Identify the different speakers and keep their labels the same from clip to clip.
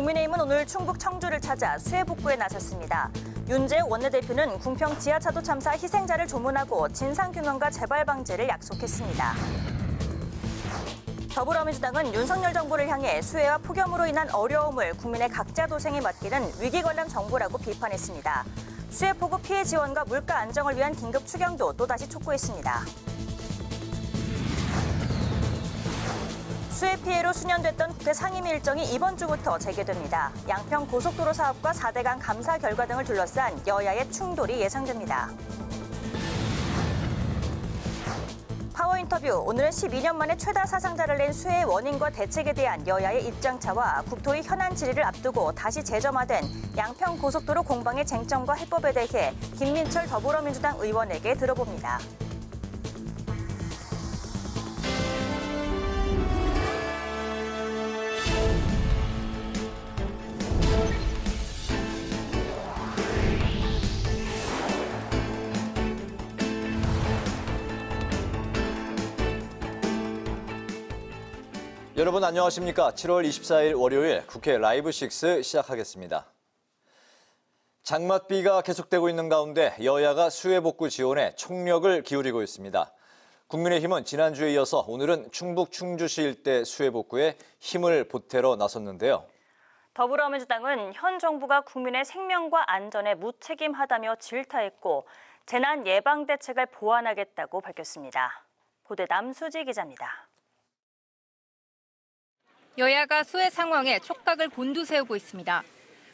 Speaker 1: 국민의힘은 오늘 충북 청주를 찾아 수해 복구에 나섰습니다. 윤재욱 원내대표는 궁평 지하차도 참사 희생자를 조문하고 진상규명과 재발 방지를 약속했습니다. 더불어민주당은 윤석열 정부를 향해 수해와 폭염으로 인한 어려움을 국민의 각자 도생에 맡기는 위기 관련 정부라고 비판했습니다. 수해 폭우 피해 지원과 물가 안정을 위한 긴급 추경도 또다시 촉구했습니다. 수해 피해로 수년됐던 국회 상임위 일정이 이번 주부터 재개됩니다. 양평 고속도로 사업과 4대강 감사 결과 등을 둘러싼 여야의 충돌이 예상됩니다. 파워 인터뷰, 오늘은 12년 만에 최다 사상자를 낸 수해의 원인과 대책에 대한 여야의 입장차와 국토의 현안 질의를 앞두고 다시 재점화된 양평 고속도로 공방의 쟁점과 해법에 대해 김민철 더불어민주당 의원에게 들어봅니다.
Speaker 2: 여러분 안녕하십니까? 7월 24일 월요일 국회 라이브 6 시작하겠습니다. 장맛비가 계속되고 있는 가운데 여야가 수해 복구 지원에 총력을 기울이고 있습니다. 국민의힘은 지난주에 이어서 오늘은 충북 충주시 일대 수해 복구에 힘을 보태러 나섰는데요.
Speaker 1: 더불어민주당은 현 정부가 국민의 생명과 안전에 무책임하다며 질타했고 재난 예방 대책을 보완하겠다고 밝혔습니다. 보도 남수지 기자입니다.
Speaker 3: 여야가 수해 상황에 촉각을 곤두세우고 있습니다.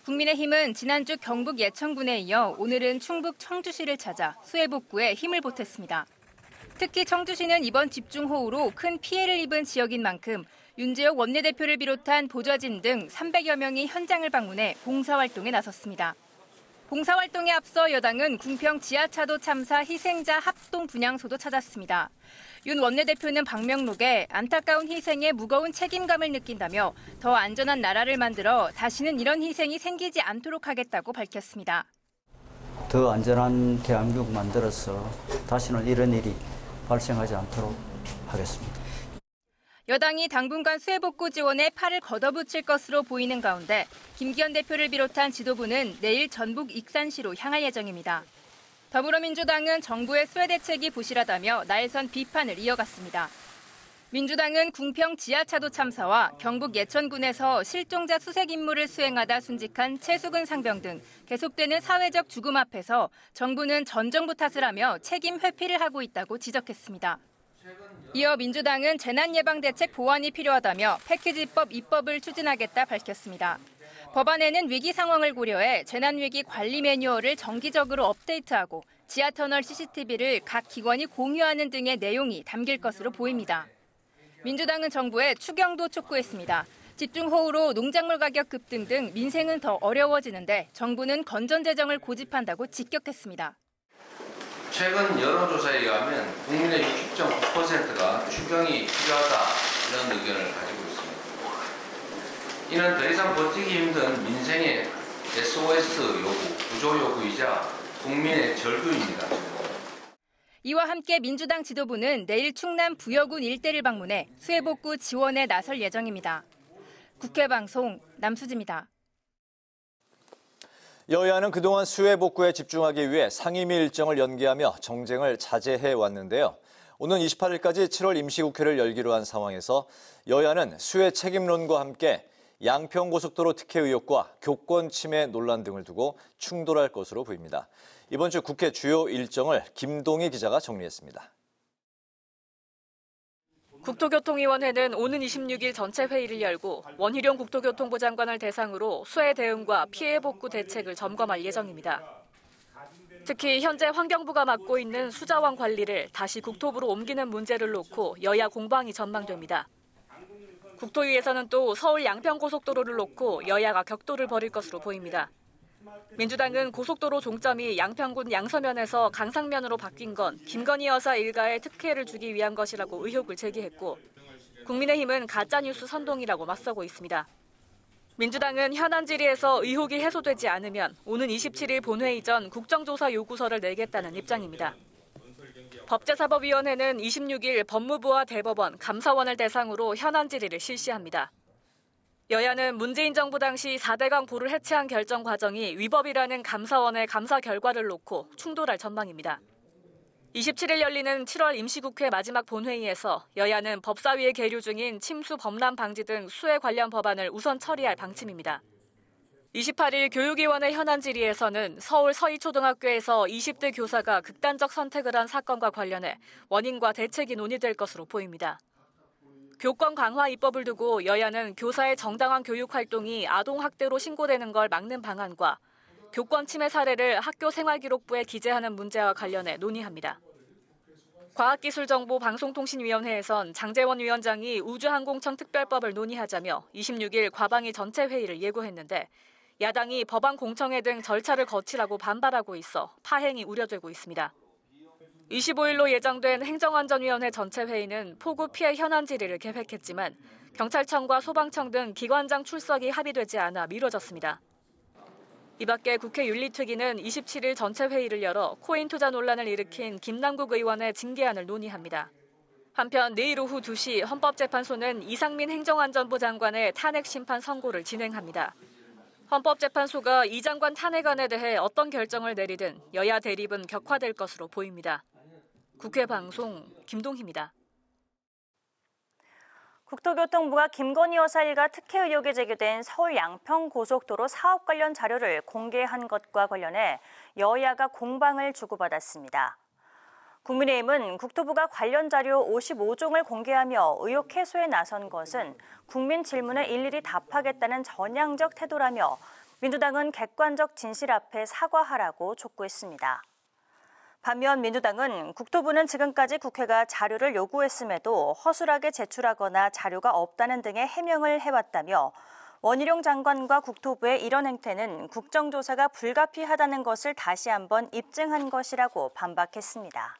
Speaker 3: 국민의힘은 지난주 경북 예천군에 이어 오늘은 충북 청주시를 찾아 수해 복구에 힘을 보탰습니다. 특히 청주시는 이번 집중호우로 큰 피해를 입은 지역인 만큼 윤재욱 원내대표를 비롯한 보좌진 등 300여 명이 현장을 방문해 봉사활동에 나섰습니다. 봉사활동에 앞서 여당은 궁평 지하차도 참사 희생자 합동 분향소도 찾았습니다. 윤 원내대표는 방명록에 안타까운 희생에 무거운 책임감을 느낀다며 더 안전한 나라를 만들어 다시는 이런 희생이 생기지 않도록 하겠다고 밝혔습니다.
Speaker 4: 더 안전한 대한민국 만들어서 다시는 이런 일이 발생하지 않도록 하겠습니다.
Speaker 3: 여당이 당분간 수해 복구 지원에 팔을 걷어붙일 것으로 보이는 가운데 김기현 대표를 비롯한 지도부는 내일 전북 익산시로 향할 예정입니다. 더불어민주당은 정부의 수해 대책이 부실하다며 날선 비판을 이어갔습니다. 민주당은 궁평 지하차도 참사와 경북 예천군에서 실종자 수색 임무를 수행하다 순직한 최수근 상병 등 계속되는 사회적 죽음 앞에서 정부는 전 정부 탓을 하며 책임 회피를 하고 있다고 지적했습니다. 이어 민주당은 재난예방대책 보완이 필요하다며 패키지법 입법을 추진하겠다 밝혔습니다. 법안에는 위기 상황을 고려해 재난위기 관리 매뉴얼을 정기적으로 업데이트하고 지하터널 CCTV를 각 기관이 공유하는 등의 내용이 담길 것으로 보입니다. 민주당은 정부에 추경도 촉구했습니다. 집중호우로 농작물 가격 급등 등 민생은 더 어려워지는데 정부는 건전재정을 고집한다고 직격했습니다.
Speaker 5: 최근 여론조사에 의하면 국민의 60.9%가 추경이 필요하다 이런 의견을 가지고 있습니다. 이는 더 이상 버티기 힘든 민생의 SOS 요구, 구조 요구이자 국민의 절규입니다.
Speaker 3: 이와 함께 민주당 지도부는 내일 충남 부여군 일대를 방문해 수해 복구 지원에 나설 예정입니다. 국회 방송 남수지입니다.
Speaker 2: 여야는 그동안 수해 복구에 집중하기 위해 상임위 일정을 연기하며 정쟁을 자제해 왔는데요. 오는 28일까지 7월 임시국회를 열기로 한 상황에서 여야는 수해 책임론과 함께 양평고속도로 특혜 의혹과 교권 침해 논란 등을 두고 충돌할 것으로 보입니다. 이번 주 국회 주요 일정을 김동희 기자가 정리했습니다.
Speaker 6: 국토교통위원회는 오는 26일 전체 회의를 열고 원희룡 국토교통부 장관을 대상으로 수해 대응과 피해 복구 대책을 점검할 예정입니다. 특히 현재 환경부가 맡고 있는 수자원 관리를 다시 국토부로 옮기는 문제를 놓고 여야 공방이 전망됩니다. 국토위에서는 또 서울 양평고속도로를 놓고 여야가 격돌을 벌일 것으로 보입니다. 민주당은 고속도로 종점이 양평군 양서면에서 강상면으로 바뀐 건 김건희 여사 일가에 특혜를 주기 위한 것이라고 의혹을 제기했고 국민의힘은 가짜뉴스 선동이라고 맞서고 있습니다. 민주당은 현안 질의에서 의혹이 해소되지 않으면 오는 27일 본회의 전 국정조사 요구서를 내겠다는 입장입니다. 법제사법위원회는 26일 법무부와 대법원, 감사원을 대상으로 현안 질의를 실시합니다. 여야는 문재인 정부 당시 4대강 보를 해체한 결정 과정이 위법이라는 감사원의 감사 결과를 놓고 충돌할 전망입니다. 27일 열리는 7월 임시국회 마지막 본회의에서 여야는 법사위에 계류 중인 침수 범람 방지 등 수해 관련 법안을 우선 처리할 방침입니다. 28일 교육위원회 현안 질의에서는 서울 서희초등학교에서 20대 교사가 극단적 선택을 한 사건과 관련해 원인과 대책이 논의될 것으로 보입니다. 교권 강화 입법을 두고 여야는 교사의 정당한 교육 활동이 아동학대로 신고되는 걸 막는 방안과 교권 침해 사례를 학교 생활기록부에 기재하는 문제와 관련해 논의합니다. 과학기술정보방송통신위원회에선 장제원 위원장이 우주항공청 특별법을 논의하자며 26일 과방위 전체 회의를 예고했는데 야당이 법안 공청회 등 절차를 거치라고 반발하고 있어 파행이 우려되고 있습니다. 25일로 예정된 행정안전위원회 전체 회의는 폭우 피해 현안 질의를 계획했지만 경찰청과 소방청 등 기관장 출석이 합의되지 않아 미뤄졌습니다. 이 밖에 국회 윤리특위는 27일 전체 회의를 열어 코인 투자 논란을 일으킨 김남국 의원의 징계안을 논의합니다. 한편 내일 오후 2시 헌법재판소는 이상민 행정안전부 장관의 탄핵 심판 선고를 진행합니다. 헌법재판소가 이 장관 탄핵안에 대해 어떤 결정을 내리든 여야 대립은 격화될 것으로 보입니다. 국회 방송 김동희입니다.
Speaker 1: 국토교통부가 김건희 여사 일가 특혜 의혹이 제기된 서울 양평고속도로 사업 관련 자료를 공개한 것과 관련해 여야가 공방을 주고받았습니다. 국민의힘은 국토부가 관련 자료 55종을 공개하며 의혹 해소에 나선 것은 국민 질문에 일일이 답하겠다는 전향적 태도라며 민주당은 객관적 진실 앞에 사과하라고 촉구했습니다. 반면 민주당은 국토부는 지금까지 국회가 자료를 요구했음에도 허술하게 제출하거나 자료가 없다는 등의 해명을 해왔다며 원희룡 장관과 국토부의 이런 행태는 국정조사가 불가피하다는 것을 다시 한번 입증한 것이라고 반박했습니다.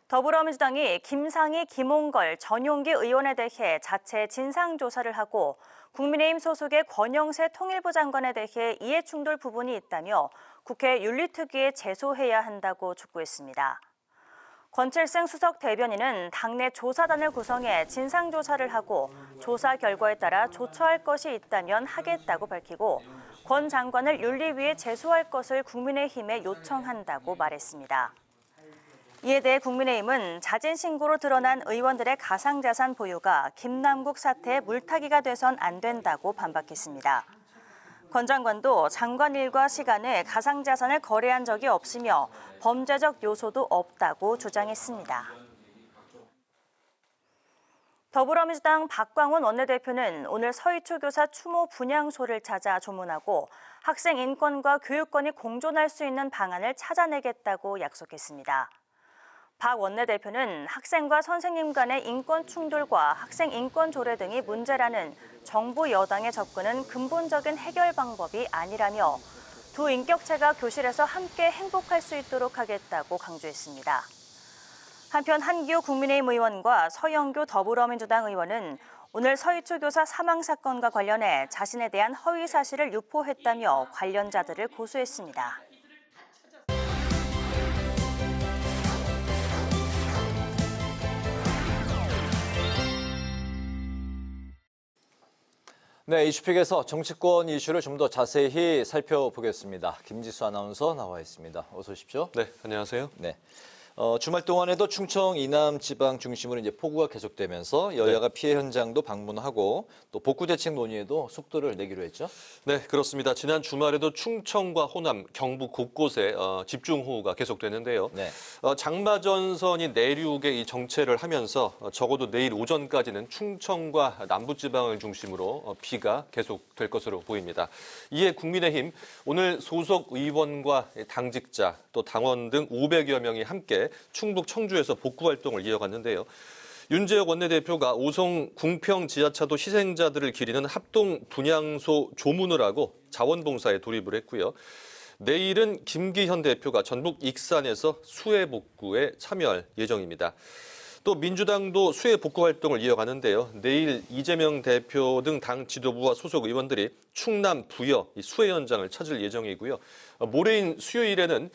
Speaker 1: 더불어민주당이 김상희, 김홍걸, 전용기 의원에 대해 자체 진상조사를 하고 국민의힘 소속의 권영세 통일부 장관에 대해 이해충돌 부분이 있다며 국회 윤리특위에 제소해야 한다고 촉구했습니다. 권칠승 수석 대변인은 당내 조사단을 구성해 진상조사를 하고 조사 결과에 따라 조처할 것이 있다면 하겠다고 밝히고 권 장관을 윤리위에 제소할 것을 국민의힘에 요청한다고 말했습니다. 이에 대해 국민의힘은 자진 신고로 드러난 의원들의 가상자산 보유가 김남국 사태의 물타기가 돼선 안 된다고 반박했습니다. 권 장관도 장관 일과 시간에 가상자산을 거래한 적이 없으며 범죄적 요소도 없다고 주장했습니다. 더불어민주당 박광훈 원내대표는 오늘 서희초 교사 추모 분향소를 찾아 조문하고 학생 인권과 교육권이 공존할 수 있는 방안을 찾아내겠다고 약속했습니다. 박 원내대표는 학생과 선생님 간의 인권 충돌과 학생 인권 조례 등이 문제라는 정부 여당의 접근은 근본적인 해결 방법이 아니라며 두 인격체가 교실에서 함께 행복할 수 있도록 하겠다고 강조했습니다. 한편 한기호 국민의힘 의원과 서영교 더불어민주당 의원은 오늘 서희초 교사 사망 사건과 관련해 자신에 대한 허위 사실을 유포했다며 관련자들을 고소했습니다.
Speaker 2: 네, 이슈픽에서 정치권 이슈를 좀 더 자세히 살펴보겠습니다. 김지수 아나운서 나와 있습니다. 어서 오십시오.
Speaker 7: 네, 안녕하세요.
Speaker 2: 네. 주말 동안에도 충청 이남 지방 중심으로 이제 폭우가 계속되면서 여야가 피해 현장도 방문하고 또 복구 대책 논의에도 속도를 내기로 했죠.
Speaker 7: 네, 그렇습니다. 지난 주말에도 충청과 호남, 경북 곳곳에 집중호우가 계속되는데요.
Speaker 2: 네.
Speaker 7: 장마전선이 내륙에 이 정체를 하면서 적어도 내일 오전까지는 충청과 남부지방을 중심으로 비가 계속될 것으로 보입니다. 이에 국민의힘 오늘 소속 의원과 당직자 또 당원 등 500여 명이 함께 충북 청주에서 복구 활동을 이어갔는데요. 윤재혁 원내대표가 오송 궁평 지하차도 희생자들을 기리는 합동 분향소 조문을 하고 자원봉사에 돌입을 했고요. 내일은 김기현 대표가 전북 익산에서 수해 복구에 참여할 예정입니다. 또 민주당도 수해 복구 활동을 이어가는데요. 내일 이재명 대표 등 당 지도부와 소속 의원들이 충남 부여 수해 현장을 찾을 예정이고요. 모레인 수요일에는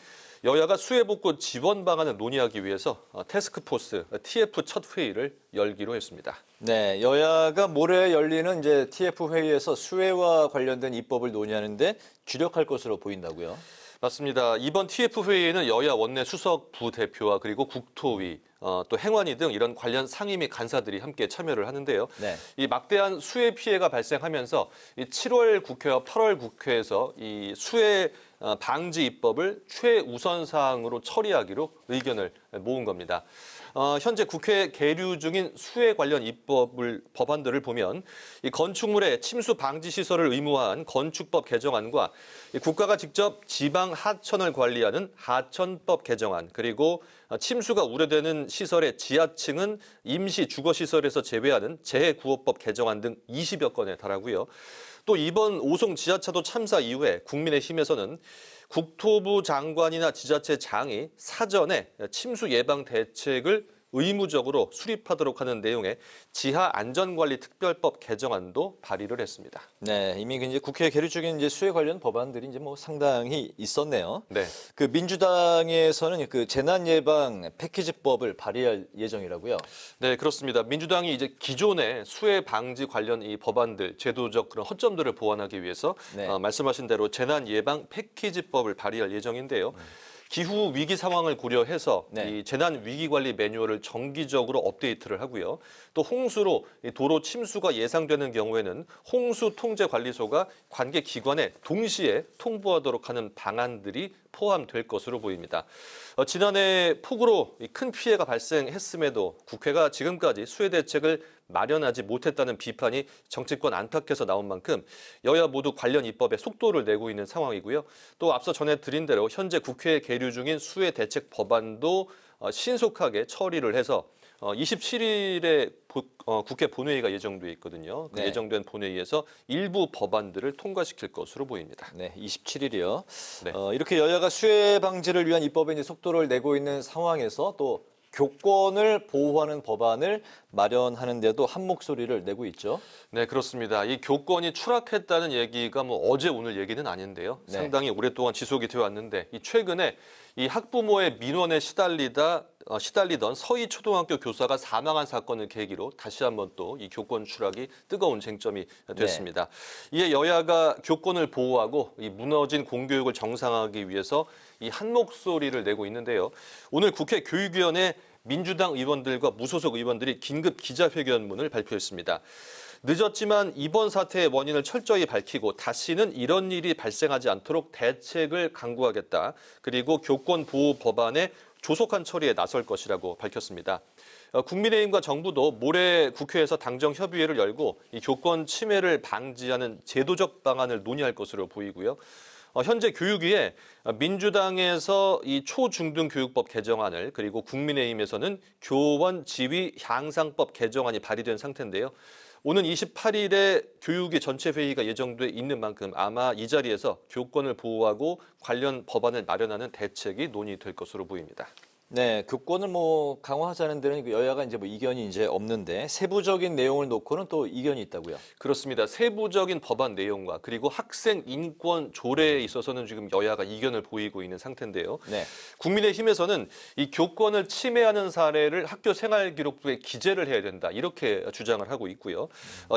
Speaker 7: 여야가 수해복구 지원 방안을 논의하기 위해서 태스크포스 TF 첫 회의를 열기로 했습니다.
Speaker 2: 네, 여야가 모레 열리는 이제 TF 회의에서 수해와 관련된 입법을 논의하는데 주력할 것으로 보인다고요.
Speaker 7: 맞습니다. 이번 TF 회의에는 여야 원내 수석 부대표와 그리고 국토위, 또 행안위 등 이런 관련 상임 및 간사들이 함께 참여를 하는데요.
Speaker 2: 네.
Speaker 7: 이 막대한 수해 피해가 발생하면서 이 7월 국회와 8월 국회에서 이 수해 방지 입법을 최우선 사항으로 처리하기로 의견을 모은 겁니다. 현재 국회에 계류 중인 수해 관련 법안들을 보면 이 건축물의 침수 방지 시설을 의무화한 건축법 개정안과 이 국가가 직접 지방 하천을 관리하는 하천법 개정안, 그리고 침수가 우려되는 시설의 지하층은 임시 주거시설에서 제외하는 재해구호법 개정안 등 20여 건에 달하고요. 또 이번 오송 지하차도 참사 이후에 국민의힘에서는 국토부 장관이나 지자체장이 사전에 침수 예방 대책을 의무적으로 수립하도록 하는 내용의 지하안전관리특별법 개정안도 발의를 했습니다.
Speaker 2: 네, 이미 이제 국회에 계류 중인 이제 수해 관련 법안들이 이제 뭐 상당히 있었네요.
Speaker 7: 네.
Speaker 2: 그 민주당에서는 그 재난 예방 패키지법을 발의할 예정이라고요.
Speaker 7: 네, 그렇습니다. 민주당이 이제 기존의 수해 방지 관련 이 법안들, 제도적 그런 허점들을 보완하기 위해서
Speaker 2: 네.
Speaker 7: 말씀하신 대로 재난 예방 패키지법을 발의할 예정인데요. 기후 위기 상황을 고려해서
Speaker 2: 네.
Speaker 7: 이 재난 위기 관리 매뉴얼을 정기적으로 업데이트를 하고요. 또 홍수로 도로 침수가 예상되는 경우에는 홍수 통제 관리소가 관계 기관에 동시에 통보하도록 하는 방안들이 포함될 것으로 보입니다. 지난해 폭우로 큰 피해가 발생했음에도 국회가 지금까지 수해 대책을 마련하지 못했다는 비판이 정치권 안팎에서 나온 만큼 여야 모두 관련 입법에 속도를 내고 있는 상황이고요. 또 앞서 전해드린 대로 현재 국회에 계류 중인 수해 대책 법안도 신속하게 처리를 해서 27일에 국회 본회의가 예정돼 있거든요. 그
Speaker 2: 네.
Speaker 7: 예정된 본회의에서 일부 법안들을 통과시킬 것으로 보입니다.
Speaker 2: 네, 27일이요.
Speaker 7: 네.
Speaker 2: 이렇게 여야가 수해 방지를 위한 입법에 이제 속도를 내고 있는 상황에서 또 교권을 보호하는 법안을 마련하는데도 한 목소리를 내고 있죠.
Speaker 7: 네, 그렇습니다. 이 교권이 추락했다는 얘기가 뭐 어제 오늘 얘기는 아닌데요.
Speaker 2: 네.
Speaker 7: 상당히 오랫동안 지속이 되어 왔는데 이 최근에 이 학부모의 민원에 시달리던 서희 초등학교 교사가 사망한 사건을 계기로 다시 한번 또 이 교권 추락이 뜨거운 쟁점이 됐습니다. 이에 여야가 교권을 보호하고 이 무너진 공교육을 정상화하기 위해서 이 한 목소리를 내고 있는데요. 오늘 국회 교육위원회 민주당 의원들과 무소속 의원들이 긴급 기자회견문을 발표했습니다. 늦었지만 이번 사태의 원인을 철저히 밝히고 다시는 이런 일이 발생하지 않도록 대책을 강구하겠다. 그리고 교권 보호 법안의 조속한 처리에 나설 것이라고 밝혔습니다. 국민의힘과 정부도 모레 국회에서 당정 협의회를 열고 이 교권 침해를 방지하는 제도적 방안을 논의할 것으로 보이고요. 현재 교육위에 민주당에서 이 초중등 교육법 개정안을, 그리고 국민의힘에서는 교원 지위 향상법 개정안이 발의된 상태인데요. 오는 28일에 교육위 전체 회의가 예정돼 있는 만큼 아마 이 자리에서 교권을 보호하고 관련 법안을 마련하는 대책이 논의될 것으로 보입니다.
Speaker 2: 네, 교권을 뭐 강화하자는 데는 여야가 이제 뭐 이견이 이제 없는데 세부적인 내용을 놓고는 또 이견이 있다고요.
Speaker 7: 그렇습니다. 세부적인 법안 내용과 그리고 학생 인권 조례에 있어서는 지금 여야가 이견을 보이고 있는 상태인데요.
Speaker 2: 네.
Speaker 7: 국민의힘에서는 이 교권을 침해하는 사례를 학교 생활기록부에 기재를 해야 된다, 이렇게 주장을 하고 있고요.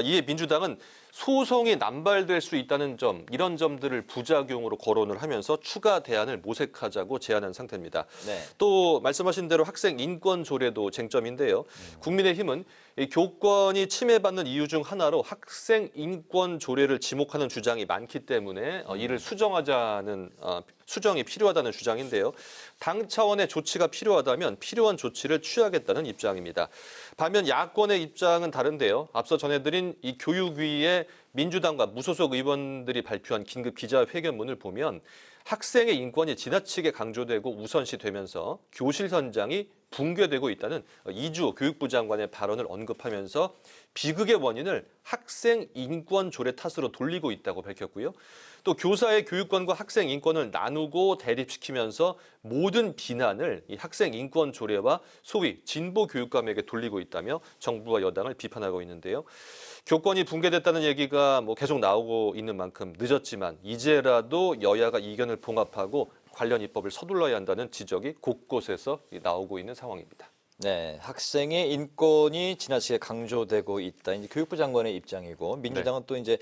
Speaker 7: 이에 민주당은 소송이 남발될 수 있다는 점, 이런 점들을 부작용으로 거론을 하면서 추가 대안을 모색하자고 제안한 상태입니다.
Speaker 2: 네.
Speaker 7: 또 말씀하신 대로 학생 인권 조례도 쟁점인데요. 국민의힘은 이 교권이 침해받는 이유 중 하나로 학생 인권 조례를 지목하는 주장이 많기 때문에 이를 수정이 필요하다는 주장인데요. 당 차원의 조치가 필요하다면 필요한 조치를 취하겠다는 입장입니다. 반면 야권의 입장은 다른데요. 앞서 전해드린 이 교육위의 민주당과 무소속 의원들이 발표한 긴급 기자회견문을 보면 학생의 인권이 지나치게 강조되고 우선시되면서 교실 현장이 붕괴되고 있다는 이주 교육부 장관의 발언을 언급하면서 비극의 원인을 학생 인권 조례 탓으로 돌리고 있다고 밝혔고요. 또 교사의 교육권과 학생 인권을 나누고 대립시키면서 모든 비난을 이 학생 인권 조례와 소위 진보 교육감에게 돌리고 있다며 정부와 여당을 비판하고 있는데요. 교권이 붕괴됐다는 얘기가 계속 나오고 있는 만큼 늦었지만 이제라도 여야가 이견을 봉합하고 관련 입법을 서둘러야 한다는 지적이 곳곳에서 나오고 있는 상황입니다.
Speaker 2: 네, 학생의 인권이 지나치게 강조되고 있다. 이제 교육부 장관의 입장이고 민주당은 또 이제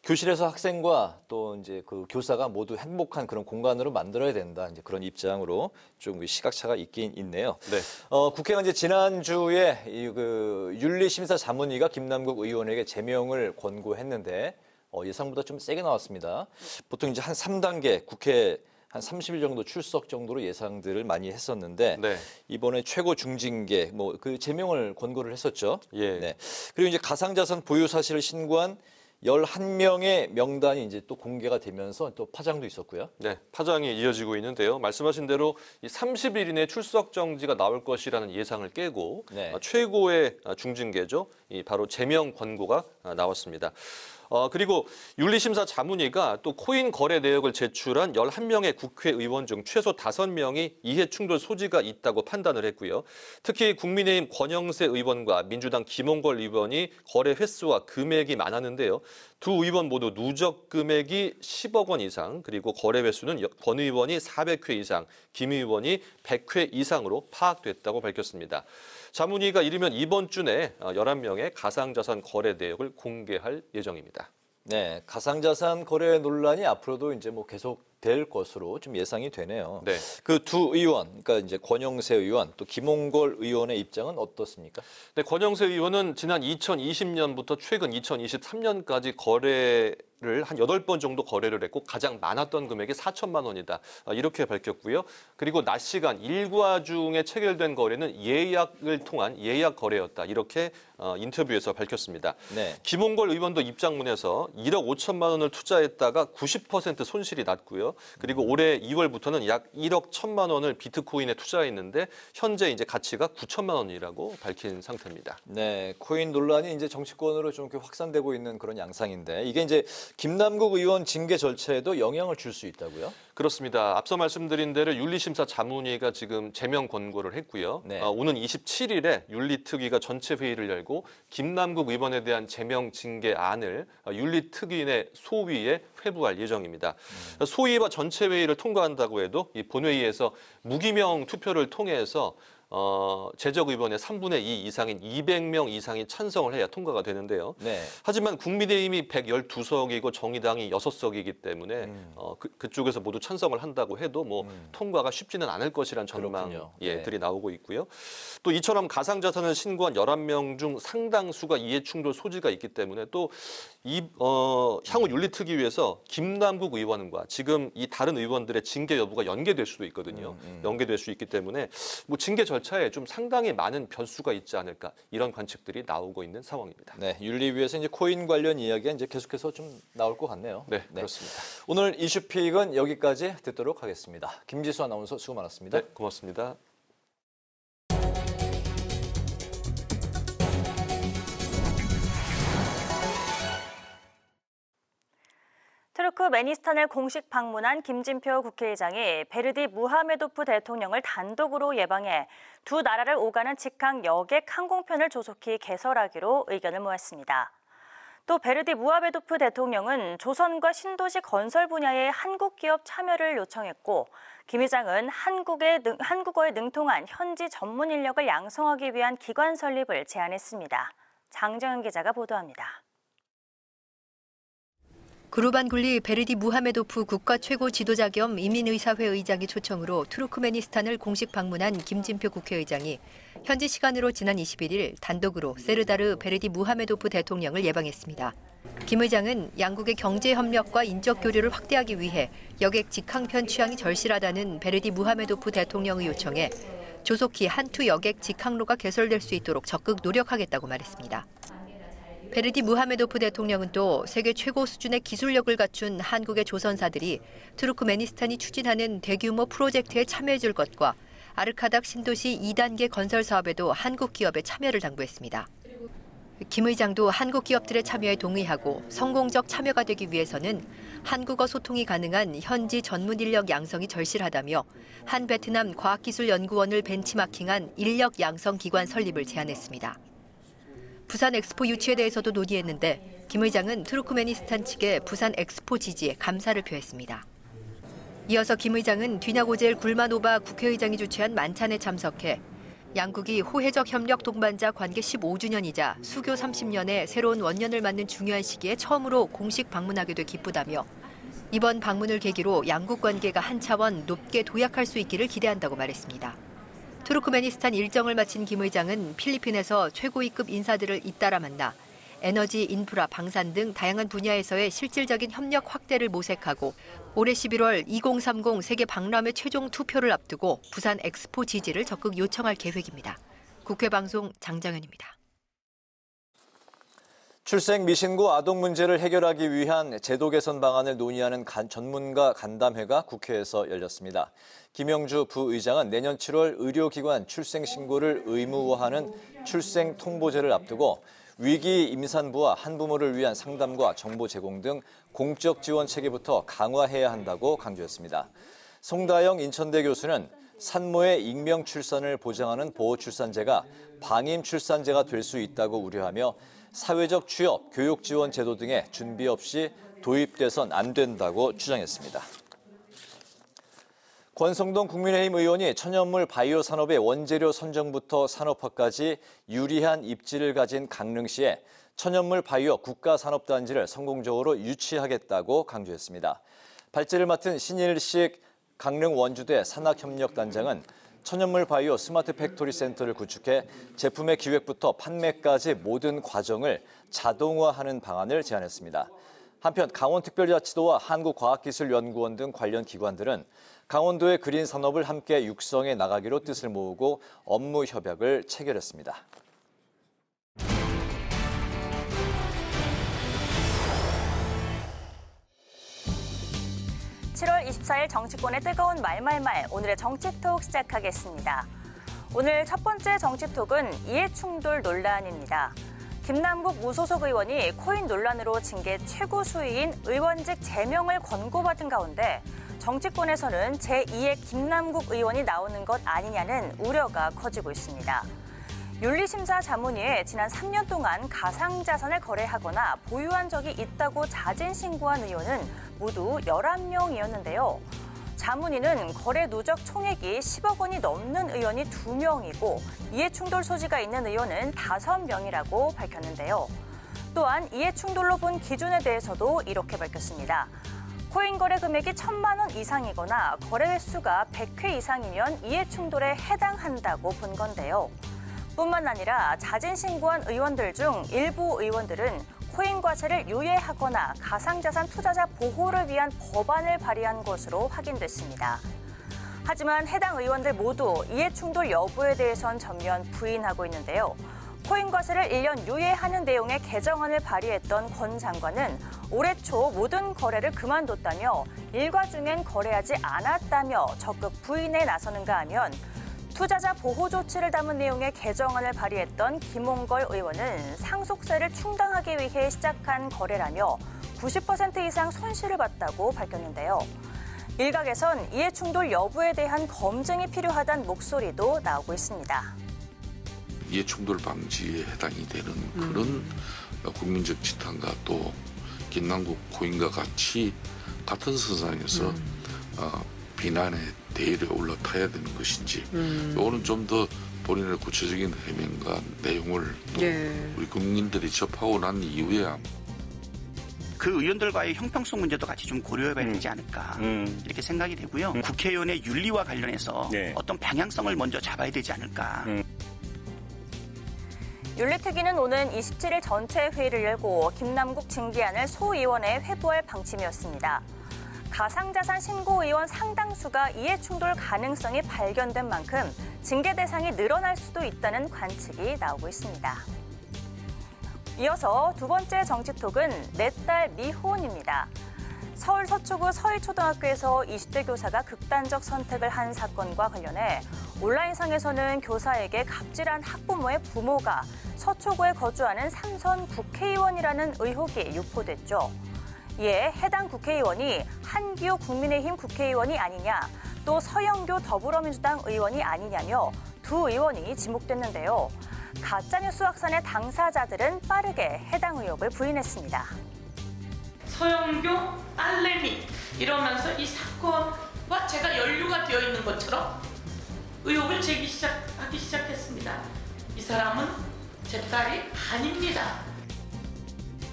Speaker 2: 교실에서 학생과 또 이제 그 교사가 모두 행복한 그런 공간으로 만들어야 된다. 이제 그런 입장으로 좀 시각차가 있긴 있네요.
Speaker 7: 네.
Speaker 2: 국회가 이제 지난주에 그 윤리심사자문위가 김남국 의원에게 제명을 권고했는데 예상보다 좀 세게 나왔습니다. 보통 이제 한 3단계 국회 한 30일 정도 출석 정도로 예상들을 많이 했었는데
Speaker 7: 네.
Speaker 2: 이번에 최고 중징계 뭐 그 제명을 권고를 했었죠.
Speaker 7: 예.
Speaker 2: 네. 그리고 이제 가상자산 보유 사실을 신고한 11명의 명단이 이제 또 공개가 되면서 또 파장도 있었고요.
Speaker 7: 네, 파장이 이어지고 있는데요. 말씀하신 대로 이 30일 이내 출석 정지가 나올 것이라는 예상을 깨고
Speaker 2: 네.
Speaker 7: 최고의 중징계죠. 바로 제명 권고가 나왔습니다. 그리고 윤리심사 자문위가 또 코인 거래 내역을 제출한 11명의 국회의원 중 최소 5명이 이해충돌 소지가 있다고 판단을 했고요. 특히 국민의힘 권영세 의원과 민주당 김홍걸 의원이 거래 횟수와 금액이 많았는데요. 두 의원 모두 누적 금액이 10억 원 이상, 그리고 거래 횟수는 권 의원이 400회 이상, 김 의원이 100회 이상으로 파악됐다고 밝혔습니다. 자문위가 이르면 이번 주 내 11명의 가상자산 거래 내역을 공개할 예정입니다.
Speaker 2: 네, 가상자산 거래 논란이 앞으로도 이제 뭐 계속 될 것으로 좀 예상이 되네요.
Speaker 7: 네.
Speaker 2: 그 두 의원, 그러니까 이제 권영세 의원 또 김홍걸 의원의 입장은 어떻습니까?
Speaker 7: 네, 권영세 의원은 지난 2020년부터 최근 2023년까지 거래를 한 8번 정도 거래를 했고 가장 많았던 금액이 4천만 원이다. 이렇게 밝혔고요. 그리고 낮 시간 일과 중에 체결된 거래는 예약을 통한 예약 거래였다. 이렇게 인터뷰에서 밝혔습니다.
Speaker 2: 네.
Speaker 7: 김홍걸 의원도 입장문에서 1억 5천만 원을 투자했다가 90% 손실이 났고요. 그리고 올해 2월부터는 약 1억 1천만 원을 비트코인에 투자했는데 현재 이제 가치가 9천만 원이라고 밝힌 상태입니다.
Speaker 2: 네, 코인 논란이 이제 정치권으로 좀 이렇게 확산되고 있는 그런 양상인데 이게 이제 김남국 의원 징계 절차에도 영향을 줄 수 있다고요?
Speaker 7: 그렇습니다. 앞서 말씀드린 대로 윤리심사 자문위가 지금 제명 권고를 했고요.
Speaker 2: 네.
Speaker 7: 오는 27일에 윤리특위가 전체 회의를 열고 김남국 의원에 대한 제명 징계안을 윤리특위의 소위에 회부할 예정입니다. 소위와 전체 회의를 통과한다고 해도 이 본회의에서 무기명 투표를 통해서 제적 의원의 3분의 2 이상인 200명 이상이 찬성을 해야 통과가 되는데요.
Speaker 2: 네.
Speaker 7: 하지만 국민의힘이 112석이고 정의당이 6석이기 때문에 그쪽에서 모두 찬성을 한다고 해도 뭐 통과가 쉽지는 않을 것이란 전망들이 나오고 있고요. 또 이처럼 가상자산을 신고한 11명 중 상당수가 이해충돌 소지가 있기 때문에 또 향후 윤리특위에서 김남국 의원과 지금 이 다른 의원들의 징계 여부가 연계될 수도 있거든요. 연계될 수 있기 때문에 뭐 징계 절차에 좀 상당히 많은 변수가 있지 않을까 이런 관측들이 나오고 있는 상황입니다.
Speaker 2: 네, 윤리위에서 이제 코인 관련 이야기가 이제 계속해서 좀 나올 것 같네요.
Speaker 7: 네, 그렇습니다.
Speaker 2: 오늘 이슈픽은 여기까지 듣도록 하겠습니다. 김지수 아나운서 수고 많았습니다.
Speaker 7: 네, 고맙습니다.
Speaker 1: 투르크메니스탄을 공식 방문한 김진표 국회의장이 베르디 무하메도프 대통령을 단독으로 예방해 두 나라를 오가는 직항 여객 항공편을 조속히 개설하기로 의견을 모았습니다. 또 베르디 무하메도프 대통령은 조선과 신도시 건설 분야의 한국 기업 참여를 요청했고 김 의장은 한국어에 능통한 현지 전문 인력을 양성하기 위한 기관 설립을 제안했습니다. 장정은 기자가 보도합니다.
Speaker 8: 구르반굴리 베르디 무하메도프 국가 최고 지도자 겸 인민의사회 의장의 초청으로 투르크메니스탄을 공식 방문한 김진표 국회의장이 현지 시간으로 지난 21일 단독으로 세르다르 베르디 무하메도프 대통령을 예방했습니다. 김 의장은 양국의 경제 협력과 인적 교류를 확대하기 위해 여객 직항편 취향이 절실하다는 베르디 무하메도프 대통령의 요청에 조속히 한투 여객 직항로가 개설될 수 있도록 적극 노력하겠다고 말했습니다. 베르디 무하메도프 대통령은 또 세계 최고 수준의 기술력을 갖춘 한국의 조선사들이 투르크메니스탄이 추진하는 대규모 프로젝트에 참여해줄 것과 아르카닥 신도시 2단계 건설 사업에도 한국 기업의 참여를 당부했습니다. 김 의장도 한국 기업들의 참여에 동의하고 성공적 참여가 되기 위해서는 한국어 소통이 가능한 현지 전문 인력 양성이 절실하다며 한 베트남 과학기술연구원을 벤치마킹한 인력 양성 기관 설립을 제안했습니다. 부산 엑스포 유치에 대해서도 논의했는데 김 의장은 투르크메니스탄 측의 부산 엑스포 지지에 감사를 표했습니다. 이어서 김 의장은 뒤냐고젤 굴마노바 국회의장이 주최한 만찬에 참석해 양국이 호혜적 협력 동반자 관계 15주년이자 수교 30년의 새로운 원년을 맞는 중요한 시기에 처음으로 공식 방문하게 돼 기쁘다며 이번 방문을 계기로 양국 관계가 한 차원 높게 도약할 수 있기를 기대한다고 말했습니다. 투르크메니스탄 일정을 마친 김 의장은 필리핀에서 최고위급 인사들을 잇따라 만나 에너지, 인프라, 방산 등 다양한 분야에서의 실질적인 협력 확대를 모색하고 올해 11월 2030 세계 박람회 최종 투표를 앞두고 부산 엑스포 지지를 적극 요청할 계획입니다. 국회방송 장정현입니다.
Speaker 2: 출생 미신고 아동 문제를 해결하기 위한 제도 개선 방안을 논의하는 전문가 간담회가 국회에서 열렸습니다. 김영주 부의장은 내년 7월 의료기관 출생 신고를 의무화하는 출생 통보제를 앞두고 위기 임산부와 한부모를 위한 상담과 정보 제공 등 공적 지원 체계부터 강화해야 한다고 강조했습니다. 송다영 인천대 교수는 산모의 익명 출산을 보장하는 보호출산제가 방임출산제가 될 수 있다고 우려하며 사회적 취업, 교육 지원 제도 등의 준비 없이 도입돼선 안 된다고 주장했습니다. 권성동 국민의힘 의원이 천연물 바이오 산업의 원재료 선정부터 산업화까지 유리한 입지를 가진 강릉시에 천연물 바이오 국가산업단지를 성공적으로 유치하겠다고 강조했습니다. 발제를 맡은 신일식 강릉 원주대 산학협력단장은 천연물 바이오 스마트 팩토리 센터를 구축해 제품의 기획부터 판매까지 모든 과정을 자동화하는 방안을 제안했습니다. 한편 강원특별자치도와 한국과학기술연구원 등 관련 기관들은 강원도의 그린 산업을 함께 육성해 나가기로 뜻을 모으고 업무 협약을 체결했습니다.
Speaker 1: 7월 24일 정치권의 뜨거운 말말말, 오늘의 정치톡 시작하겠습니다. 오늘 첫 번째 정치톡은 이해충돌 논란입니다. 김남국 무소속 의원이 코인 논란으로 징계 최고 수위인 의원직 제명을 권고받은 가운데 정치권에서는 제2의 김남국 의원이 나오는 것 아니냐는 우려가 커지고 있습니다. 윤리심사 자문위에 지난 3년 동안 가상자산을 거래하거나 보유한 적이 있다고 자진 신고한 의원은 모두 11명이었는데요. 자문위는 거래 누적 총액이 10억 원이 넘는 의원이 2명이고 이해충돌 소지가 있는 의원은 5명이라고 밝혔는데요. 또한 이해충돌로 본 기준에 대해서도 이렇게 밝혔습니다. 코인 거래 금액이 1,000만 원 이상이거나 거래 횟수가 100회 이상이면 이해충돌에 해당한다고 본 건데요. 뿐만 아니라 자진 신고한 의원들 중 일부 의원들은 코인 과세를 유예하거나 가상자산 투자자 보호를 위한 법안을 발의한 것으로 확인됐습니다. 하지만 해당 의원들 모두 이해충돌 여부에 대해선 전면 부인하고 있는데요. 코인 과세를 1년 유예하는 내용의 개정안을 발의했던 권 장관은 올해 초 모든 거래를 그만뒀다며 일과 중엔 거래하지 않았다며 적극 부인에 나서는가 하면 투자자 보호 조치를 담은 내용의 개정안을 발의했던 김홍걸 의원은 상속세를 충당하기 위해 시작한 거래라며 90% 이상 손실을 봤다고 밝혔는데요. 일각에선 이해충돌 여부에 대한 검증이 필요하다는 목소리도 나오고 있습니다.
Speaker 9: 이해충돌 방지에 해당이 되는 그런 국민적 지탄과 또 김남국 코인과 같이 같은 선상에서 비난의 대의를 올라타야 되는 것인지 이거는 좀 더 본인의 구체적인 해명과 내용을 우리 국민들이 접하고 난 이후에
Speaker 10: 그 의원들과의 형평성 문제도 같이 좀 고려해봐야 되지 않을까 이렇게 생각이 되고요. 국회의원의 윤리와 관련해서 어떤 방향성을 먼저 잡아야 되지 않을까.
Speaker 1: 윤리특위는 오는 27일 전체 회의를 열고 김남국 징계안을 소위원회에 회부할 방침이었습니다. 가상자산 신고 의원 상당수가 이해충돌 가능성이 발견된 만큼 징계 대상이 늘어날 수도 있다는 관측이 나오고 있습니다. 이어서 두 번째 정치톡은 내 딸 미혼입니다. 서울 서초구 서희초등학교에서 20대 교사가 극단적 선택을 한 사건과 관련해 온라인상에서는 교사에게 갑질한 학부모의 부모가 서초구에 거주하는 삼선 국회의원이라는 의혹이 유포됐죠. 이에 해당 국회의원이 한기호 국민의힘 국회의원이 아니냐, 또 서영교 더불어민주당 의원이 아니냐며 두 의원이 지목됐는데요. 가짜뉴스 확산의 당사자들은 빠르게 해당 의혹을 부인했습니다.
Speaker 11: 서영교 딸내미 이러면서 이 사건 제가 연루가 되어 있는 것처럼 의혹을 제기하기 시작했습니다. 이 사람은 제 딸이 아닙니다.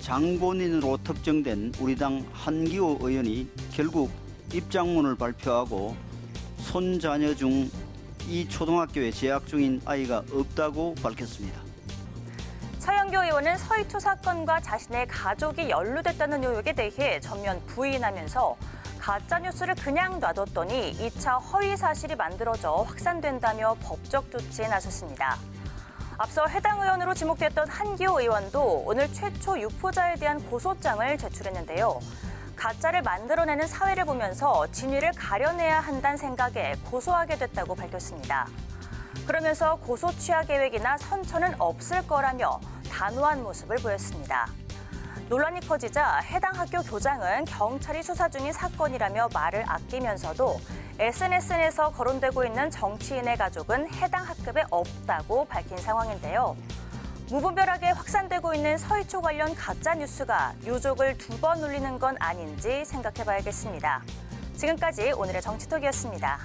Speaker 4: 장본인으로 특정된 우리 당 한기호 의원이 결국 입장문을 발표하고 손자녀 중 이 초등학교에 재학 중인 아이가 없다고 밝혔습니다.
Speaker 1: 서영교 의원은 서희초 사건과 자신의 가족이 연루됐다는 의혹에 대해 전면 부인하면서 가짜뉴스를 그냥 놔뒀더니 2차 허위 사실이 만들어져 확산된다며 법적 조치에 나섰습니다. 앞서 해당 의원으로 지목됐던 한기호 의원도 오늘 최초 유포자에 대한 고소장을 제출했는데요. 가짜를 만들어내는 사회를 보면서 진위를 가려내야 한다는 생각에 고소하게 됐다고 밝혔습니다. 그러면서 고소 취하 계획이나 선처는 없을 거라며 단호한 모습을 보였습니다. 논란이 커지자 해당 학교 교장은 경찰이 수사 중인 사건이라며 말을 아끼면서도 SNS에서 거론되고 있는 정치인의 가족은 해당 학급에 없다고 밝힌 상황인데요. 무분별하게 확산되고 있는 서희초 관련 가짜 뉴스가 유족을 2번 울리는 건 아닌지 생각해봐야겠습니다. 지금까지 오늘의 정치톡이었습니다.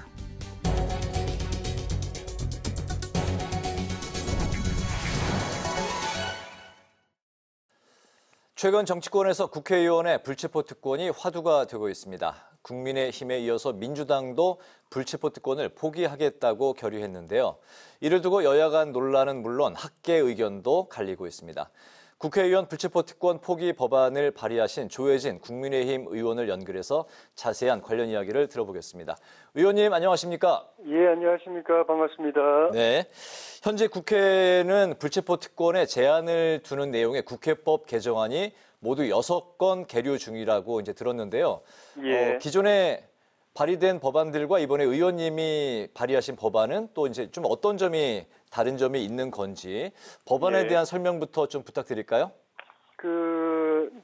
Speaker 2: 최근 정치권에서 국회의원의 불체포 특권이 화두가 되고 있습니다. 국민의힘에 이어서 민주당도 불체포 특권을 포기하겠다고 결의했는데요. 이를 두고 여야 간 논란은 물론 학계 의견도 갈리고 있습니다. 국회의원 불체포 특권 포기 법안을 발의하신 조혜진 국민의힘 의원을 연결해서 자세한 관련 이야기를 들어보겠습니다. 의원님 안녕하십니까?
Speaker 12: 예, 안녕하십니까? 반갑습니다.
Speaker 2: 네. 현재 국회는 불체포 특권에 제한을 두는 내용의 국회법 개정안이 모두 6건 계류 중이라고 이제 들었는데요.
Speaker 12: 예.
Speaker 2: 기존에 발의된 법안들과 이번에 의원님이 발의하신 법안은 또 이제 좀 어떤 점이 다른 점이 있는 건지 법안에
Speaker 12: 예.
Speaker 2: 대한 설명부터 좀 부탁드릴까요?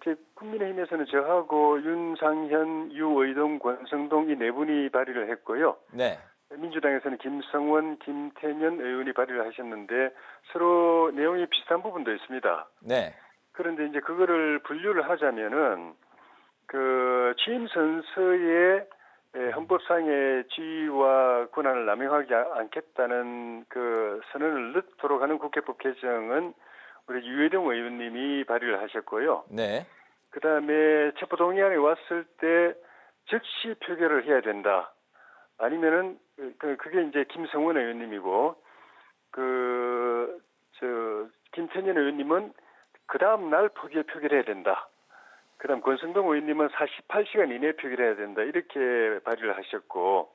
Speaker 12: 이제 국민의힘에서는 저하고 윤상현, 유의동, 권성동 이 4분이 발의를 했고요.
Speaker 2: 네.
Speaker 12: 민주당에서는 김성원, 김태년 의원이 발의를 하셨는데 서로 내용이 비슷한 부분도 있습니다.
Speaker 2: 네.
Speaker 12: 그런데 이제 그거를 분류를 하자면은 취임 선서에 헌법상의 지위와 권한을 남용하지 않겠다는 선언을 넣도록 하는 국회법 개정은 우리 유해동 의원님이 발의를 하셨고요.
Speaker 2: 네.
Speaker 12: 그다음에 체포동의안이 왔을 때 즉시 표결을 해야 된다. 아니면은 그게 이제 김성원 의원님이고 김태년 의원님은 그 다음 날 표결해야 된다. 그다음 권성동 의원님은 48시간 이내에 표결해야 된다. 이렇게 발의를 하셨고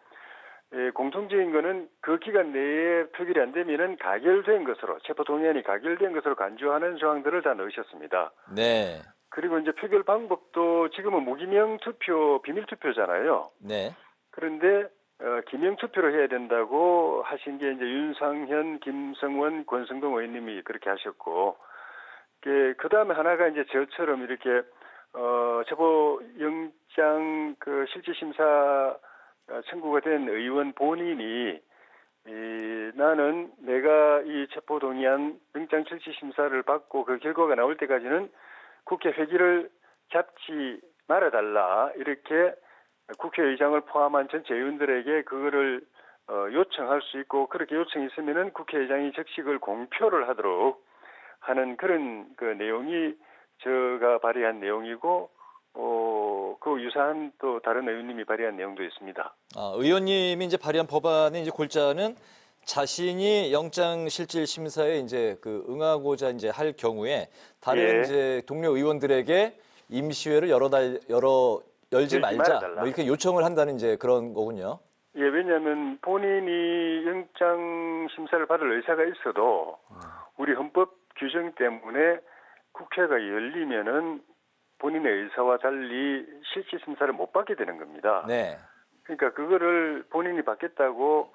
Speaker 12: 공통적인 거는 그 기간 내에 표결이 안 되면은 가결된 것으로 체포동의안이 가결된 것으로 간주하는 조항들을 다 넣으셨습니다.
Speaker 2: 네.
Speaker 12: 그리고 이제 표결 방법도 지금은 무기명 투표, 비밀 투표잖아요.
Speaker 2: 네.
Speaker 12: 그런데 기명 투표로 해야 된다고 하신 게 이제 윤상현, 김성원, 권성동 의원님이 그렇게 하셨고, 그 다음에 하나가 이제 저처럼 이렇게 체포 영장 실질 심사 청구가 된 의원 본인이 나는 내가 이 체포 동의안 영장 실질 심사를 받고 그 결과가 나올 때까지는 국회 회기를 잡지 말아달라 이렇게 국회의장을 포함한 전체 의원들에게 그거를 요청할 수 있고 그렇게 요청이 있으면은 국회의장이 즉식을 공표를 하도록 하는 그런 내용이 제가 발의한 내용이고 그 유사한 또 다른 의원님이 발의한 내용도 있습니다.
Speaker 2: 의원님이 이제 발의한 법안의 이제 골자는 자신이 영장 실질 심사에 이제 응하고자 이제 할 경우에 다른
Speaker 12: 예.
Speaker 2: 이제 동료 의원들에게 임시회를 열지 말자 뭐 이렇게 요청을 한다는 이제 그런 거군요.
Speaker 12: 예, 왜냐하면 본인이 영장 심사를 받을 의사가 있어도 우리 헌법 규정 때문에 국회가 열리면은 본인의 의사와 달리 실질 심사를 못 받게 되는 겁니다.
Speaker 2: 네.
Speaker 12: 그러니까 그거를 본인이 받겠다고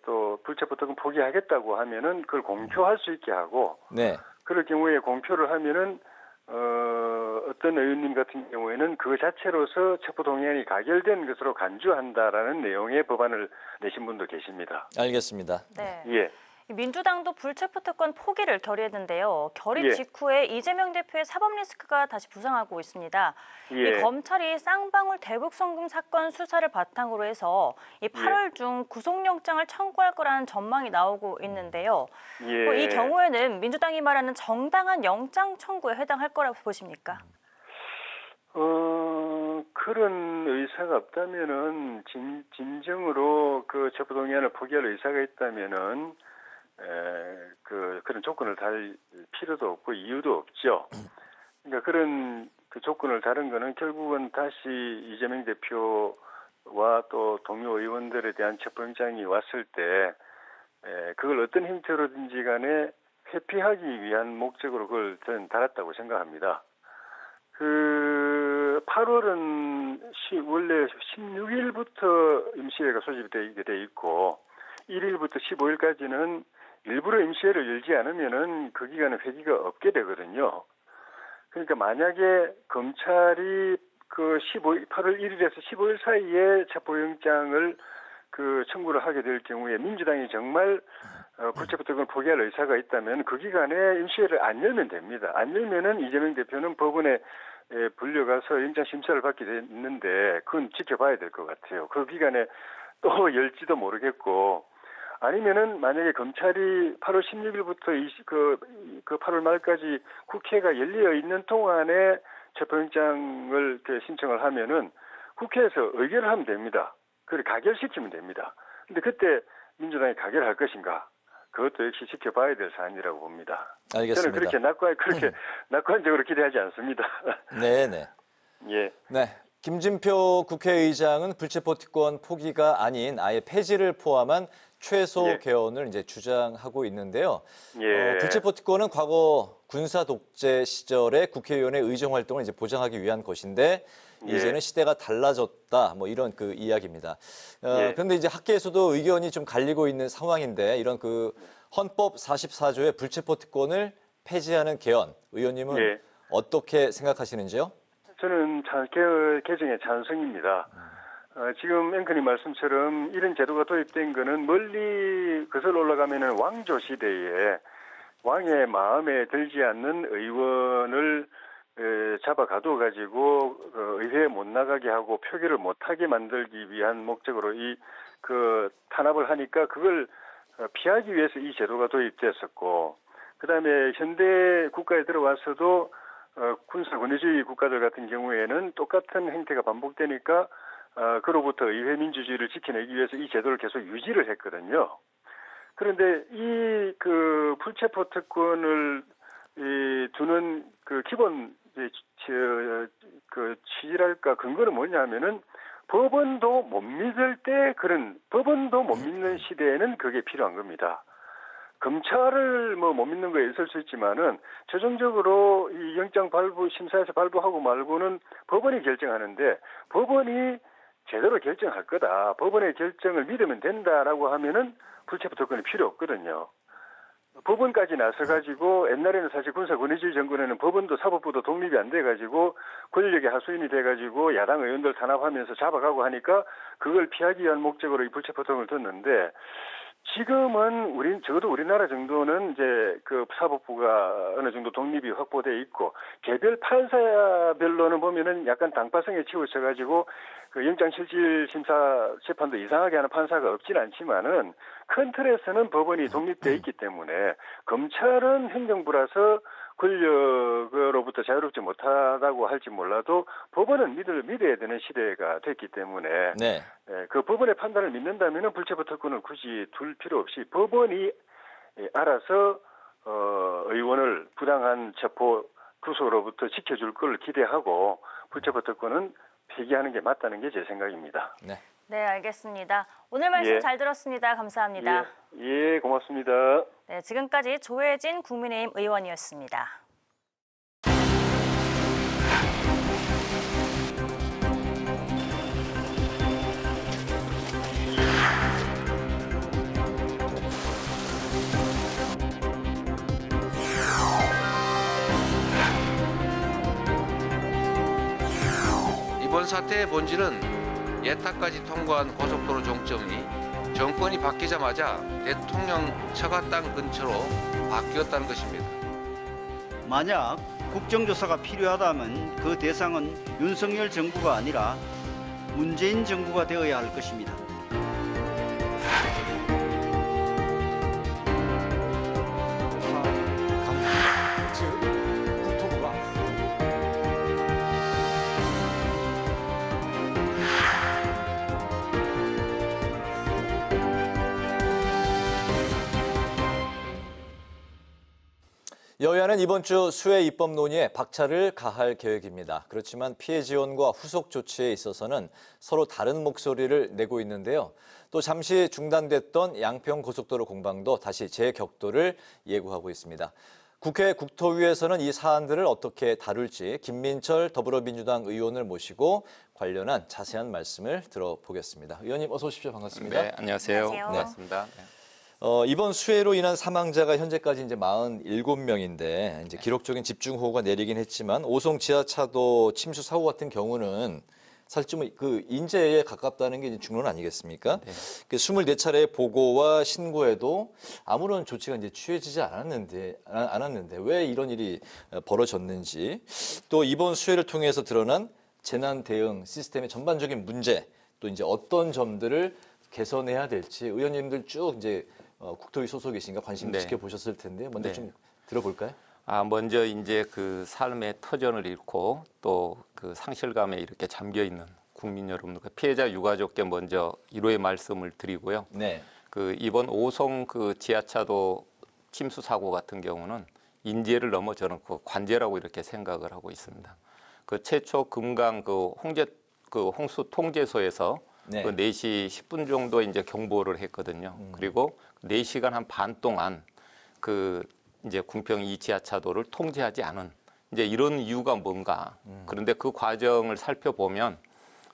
Speaker 12: 또 불체포 특권 포기하겠다고 하면은 그걸 공표할 수 있게 하고
Speaker 2: 네.
Speaker 12: 그럴 경우에 공표를 하면은 어떤 의원님 같은 경우에는 그 자체로서 체포동의안이 가결된 것으로 간주한다라는 내용의 법안을 내신 분도 계십니다.
Speaker 2: 알겠습니다.
Speaker 1: 네.
Speaker 12: 예.
Speaker 1: 민주당도 불체포 특권 포기를 결의했는데요. 결의
Speaker 12: 예.
Speaker 1: 직후에 이재명 대표의 사법 리스크가 다시 부상하고 있습니다.
Speaker 12: 예.
Speaker 1: 이 검찰이 쌍방울 대북 송금 사건 수사를 바탕으로 해서 이 8월 중 구속영장을 청구할 거라는 전망이 나오고 있는데요.
Speaker 12: 예.
Speaker 1: 이 경우에는 민주당이 말하는 정당한 영장 청구에 해당할 거라고 보십니까?
Speaker 12: 그런 의사가 없다면은 진정으로 그 체포동의안을 포기할 의사가 있다면은 그런 조건을 달 필요도 없고 이유도 없죠. 그러니까 그런 그 조건을 다른 거는 결국은 다시 이재명 대표와 또 동료 의원들에 대한 체포영장이 왔을 때 그걸 어떤 형태로든지 간에 회피하기 위한 목적으로 그걸 저는 달았다고 생각합니다. 8월은 원래 16일부터 임시회가 소집되게 돼 있고 1일부터 15일까지는 일부러 임시회를 열지 않으면은 그 기간에 회기가 없게 되거든요. 그러니까 만약에 검찰이 그 8월 1일에서 15일 사이에 체포영장을 청구를 하게 될 경우에 민주당이 정말 불체포 특권을 포기할 의사가 있다면 그 기간에 임시회를 안 열면 됩니다. 안 열면은 이재명 대표는 법원에 불려가서 영장 심사를 받게 됐는데 그건 지켜봐야 될 것 같아요. 그 기간에 또 열지도 모르겠고 아니면은 만약에 검찰이 8월 16일부터 그 8월 말까지 국회가 열려 있는 동안에 체포영장을 신청을 하면은 국회에서 의결을 하면 됩니다. 그걸 가결시키면 됩니다. 근데 그때 민주당이 가결할 것인가? 그것도 역시 지켜봐야 될 사안이라고 봅니다.
Speaker 2: 알겠습니다.
Speaker 12: 저는 그렇게 낙관적으로 기대하지 않습니다.
Speaker 2: 네네.
Speaker 12: 예.
Speaker 2: 네. 김진표 국회의장은 불체포 특권 포기가 아닌 아예 폐지를 포함한 최소
Speaker 12: 예.
Speaker 2: 개헌을 이제 주장하고 있는데요.
Speaker 12: 예.
Speaker 2: 불체포 특권은 과거 군사 독재 시절에 국회의원의 의정 활동을 이제 보장하기 위한 것인데 이제는 시대가 달라졌다. 뭐 이런 그 이야기입니다. 그런데 이제 학계에서도 의견이 좀 갈리고 있는 상황인데 이런 그 헌법 44조의 불체포 특권을 폐지하는 개헌 의원님은 어떻게 생각하시는지요?
Speaker 12: 저는 개정에 찬성입니다. 지금 앵커님 말씀처럼 이런 제도가 도입된 거는 멀리 거슬러 올라가면은 왕조 시대에 왕의 마음에 들지 않는 의원을 잡아가둬 가지고 의회에 못 나가게 하고 표결을 못 하게 만들기 위한 목적으로 탄압을 하니까 그걸 피하기 위해서 이 제도가 도입됐었고 그다음에 현대 국가에 들어와서도 군사 권위주의 국가들 같은 경우에는 똑같은 행태가 반복되니까 그로부터 의회 민주주의를 지켜내기 위해서 이 제도를 계속 유지를 했거든요. 그런데 이 불체포 특권을 두는 기본 취지랄까 근거는 뭐냐면은 법원도 못 믿을 때 법원도 못 믿는 시대에는 그게 필요한 겁니다. 검찰을 못 믿는 거에 있을 수 있지만은 최종적으로 이 영장 심사에서 발부하고 말고는 법원이 결정하는데 법원이 제대로 결정할 거다. 법원의 결정을 믿으면 된다라고 하면은 불체포 특권이 필요 없거든요. 법원까지 나서가지고 옛날에는 사실 군사 권위주의 정권에는 법원도 사법부도 독립이 안 돼가지고 권력의 하수인이 돼가지고 야당 의원들 탄압하면서 잡아가고 하니까 그걸 피하기 위한 목적으로 이 불체포 특권을 뒀는데 지금은 적어도 우리나라 정도는 이제 사법부가 어느 정도 독립이 확보돼 있고 개별 판사별로는 보면은 약간 당파성에 치우쳐가지고 영장 실질 심사 재판도 이상하게 하는 판사가 없진 않지만은 큰 틀에서는 법원이 독립돼 있기 때문에 검찰은 행정부라서 권력으로부터 자유롭지 못하다고 할지 몰라도 법원은 믿어야 되는 시대가 됐기 때문에 그 법원의 판단을 믿는다면은 불체포 특권을 굳이 둘 필요 없이 법원이 알아서 의원을 부당한 체포 구속으로부터 지켜줄 걸 기대하고 불체포 특권은 폐기하는 게 맞다는 게 제 생각입니다.
Speaker 1: 네, 알겠습니다. 오늘 말씀 잘 들었습니다. 감사합니다.
Speaker 12: 예, 고맙습니다.
Speaker 1: 네, 지금까지 조혜진 국민의힘 의원이었습니다.
Speaker 5: 이번 사태의 본질은 예타까지 통과한 고속도로 종점이 정권이 바뀌자마자 대통령 처가땅 근처로 바뀌었다는 것입니다.
Speaker 4: 만약 국정조사가 필요하다면 그 대상은 윤석열 정부가 아니라 문재인 정부가 되어야 할 것입니다.
Speaker 2: 여야는 이번 주 수해 입법 논의에 박차를 가할 계획입니다. 그렇지만 피해 지원과 후속 조치에 있어서는 서로 다른 목소리를 내고 있는데요. 또 잠시 중단됐던 양평고속도로 공방도 다시 재격도를 예고하고 있습니다. 국회 국토위에서는 이 사안들을 어떻게 다룰지 김민철 더불어민주당 의원을 모시고 관련한 자세한 말씀을 들어보겠습니다. 의원님 어서 오십시오. 반갑습니다.
Speaker 13: 네, 안녕하세요.
Speaker 1: 안녕하세요.
Speaker 13: 반갑습니다. 네.
Speaker 2: 이번 수해로 인한 사망자가 현재까지 이제 47명인데 이제 기록적인 집중호우가 내리긴 했지만 오송 지하차도 침수 사고 같은 경우는 사실 좀 그 인재에 가깝다는 게 이제 중론 아니겠습니까?
Speaker 13: 네.
Speaker 2: 24차례 보고와 신고에도 아무런 조치가 이제 취해지지 않았는데 왜 이런 일이 벌어졌는지 또 이번 수해를 통해서 드러난 재난 대응 시스템의 전반적인 문제 또 이제 어떤 점들을 개선해야 될지 의원님들 쭉 이제 국토위 소속이신가 관심
Speaker 13: 네.
Speaker 2: 지켜보셨을 텐데 먼저
Speaker 13: 네.
Speaker 2: 좀 들어볼까요?
Speaker 13: 먼저 이제 그 삶의 터전을 잃고 또 그 상실감에 이렇게 잠겨 있는 국민 여러분들, 피해자 유가족께 먼저 위로의 말씀을 드리고요.
Speaker 2: 네.
Speaker 13: 그 이번 오송 그 지하차도 침수 사고 같은 경우는 인재를 넘어 저는 그 관제라고 이렇게 생각을 하고 있습니다. 그 최초 금강 그 홍수 통제소에서
Speaker 2: 네.
Speaker 13: 그 4시 10분 정도 이제 경보를 했거든요. 그리고 4시간 한 반 동안 그 이제 궁평 이 지하차도를 통제하지 않은 이제 이런 이유가 뭔가. 그런데 그 과정을 살펴보면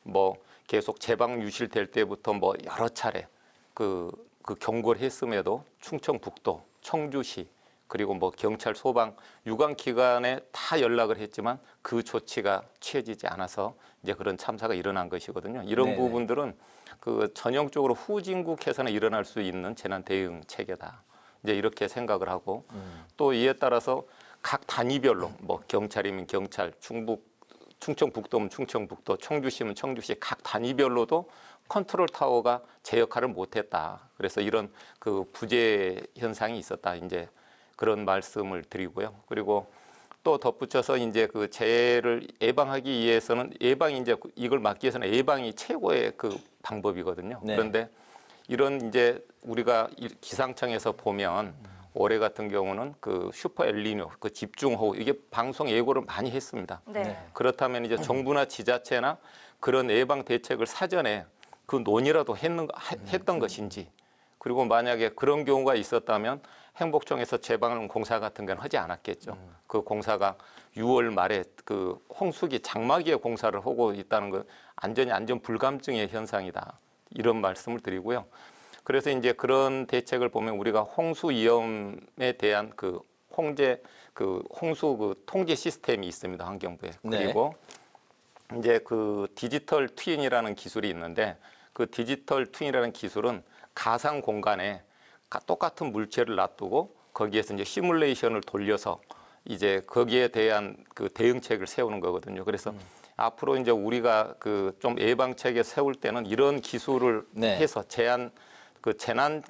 Speaker 13: 뭐 계속 제방 유실될 때부터 뭐 여러 차례 그 경고를 했음에도 충청북도, 청주시 그리고 뭐 경찰, 소방, 유관기관에 다 연락을 했지만 그 조치가 취해지지 않아서 이제 그런 참사가 일어난 것이거든요. 이런
Speaker 2: 네네.
Speaker 13: 부분들은 그 전형적으로 후진국 해서는 일어날 수 있는 재난 대응 체계다. 이제 이렇게 생각을 하고 또 이에 따라서 각 단위별로 뭐 경찰이면 경찰, 충청북도면 충청북도, 청주시면 청주시 각 단위별로도 컨트롤 타워가 제 역할을 못했다. 그래서 이런 그 부재 현상이 있었다. 이제 그런 말씀을 드리고요. 그리고 또 덧붙여서 이제 그 재해를 예방하기 위해서는 이제 이걸 막기 위해서는 예방이 최고의 그 방법이거든요.
Speaker 2: 네.
Speaker 13: 그런데 이런 이제 우리가 기상청에서 보면 올해 같은 경우는 그 슈퍼 엘니뇨, 그 집중호우 이게 방송 예고를 많이 했습니다.
Speaker 1: 네.
Speaker 13: 그렇다면 이제 정부나 지자체나 그런 예방 대책을 사전에 그 논의라도 했던 것인지 그리고 만약에 그런 경우가 있었다면 행복청에서 재방 공사 같은 건 하지 않았겠죠. 그 공사가 6월 말에 그 홍수기 장마기에 공사를 하고 있다는 건 안전 불감증의 현상이다. 이런 말씀을 드리고요. 그래서 이제 그런 대책을 보면 우리가 홍수 위험에 대한 그 홍수 그 통제 시스템이 있습니다. 환경부에. 그리고 이제 그 디지털 트윈이라는 기술이 있는데 그 디지털 트윈이라는 기술은 가상 공간에 똑같은 물체를 놔두고 거기에서 이제 시뮬레이션을 돌려서 이제 거기에 대한 그 대응책을 세우는 거거든요. 그래서 앞으로 이제 우리가 그 좀 예방책에 세울 때는 이런 기술을 해서 재난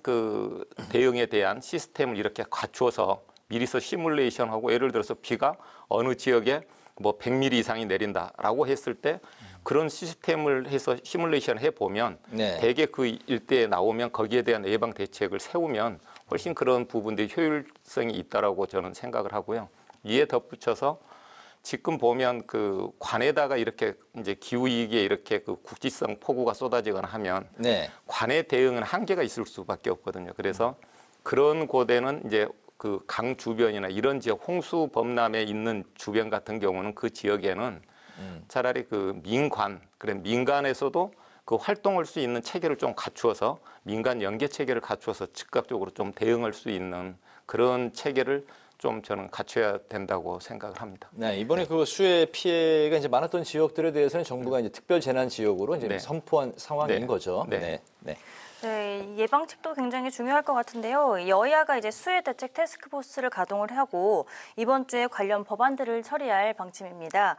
Speaker 13: 그 대응에 대한 시스템을 이렇게 갖추어서 미리서 시뮬레이션하고 예를 들어서 비가 어느 지역에 뭐 100mm 이상이 내린다라고 했을 때 그런 시스템을 해서 시뮬레이션 해보면 대개 그 일대에 나오면 거기에 대한 예방 대책을 세우면 훨씬 그런 부분들이 효율성이 있다라고 저는 생각을 하고요. 이에 덧붙여서 지금 보면 그 관에다가 이렇게 이제 기후 위기에 이렇게 그 국지성 폭우가 쏟아지거나 하면 관의 대응은 한계가 있을 수밖에 없거든요. 그래서 그런 곳에는 이제 그 강 주변이나 이런 지역 홍수 범람에 있는 주변 같은 경우는 그 지역에는 차라리 그 민간에서도 그 활동할 수 있는 체계를 좀 갖추어서 민간 연계 체계를 갖추어서 즉각적으로 좀 대응할 수 있는 그런 체계를 좀 저는 갖춰야 된다고 생각을 합니다.
Speaker 2: 네, 이번에 그 수해 피해가 이제 많았던 지역들에 대해서는 정부가 이제 특별 재난 지역으로 이제 선포한 상황인 거죠.
Speaker 1: 네, 예방책도 굉장히 중요할 것 같은데요. 여야가 이제 수해 대책 태스크포스를 가동을 하고 이번 주에 관련 법안들을 처리할 방침입니다.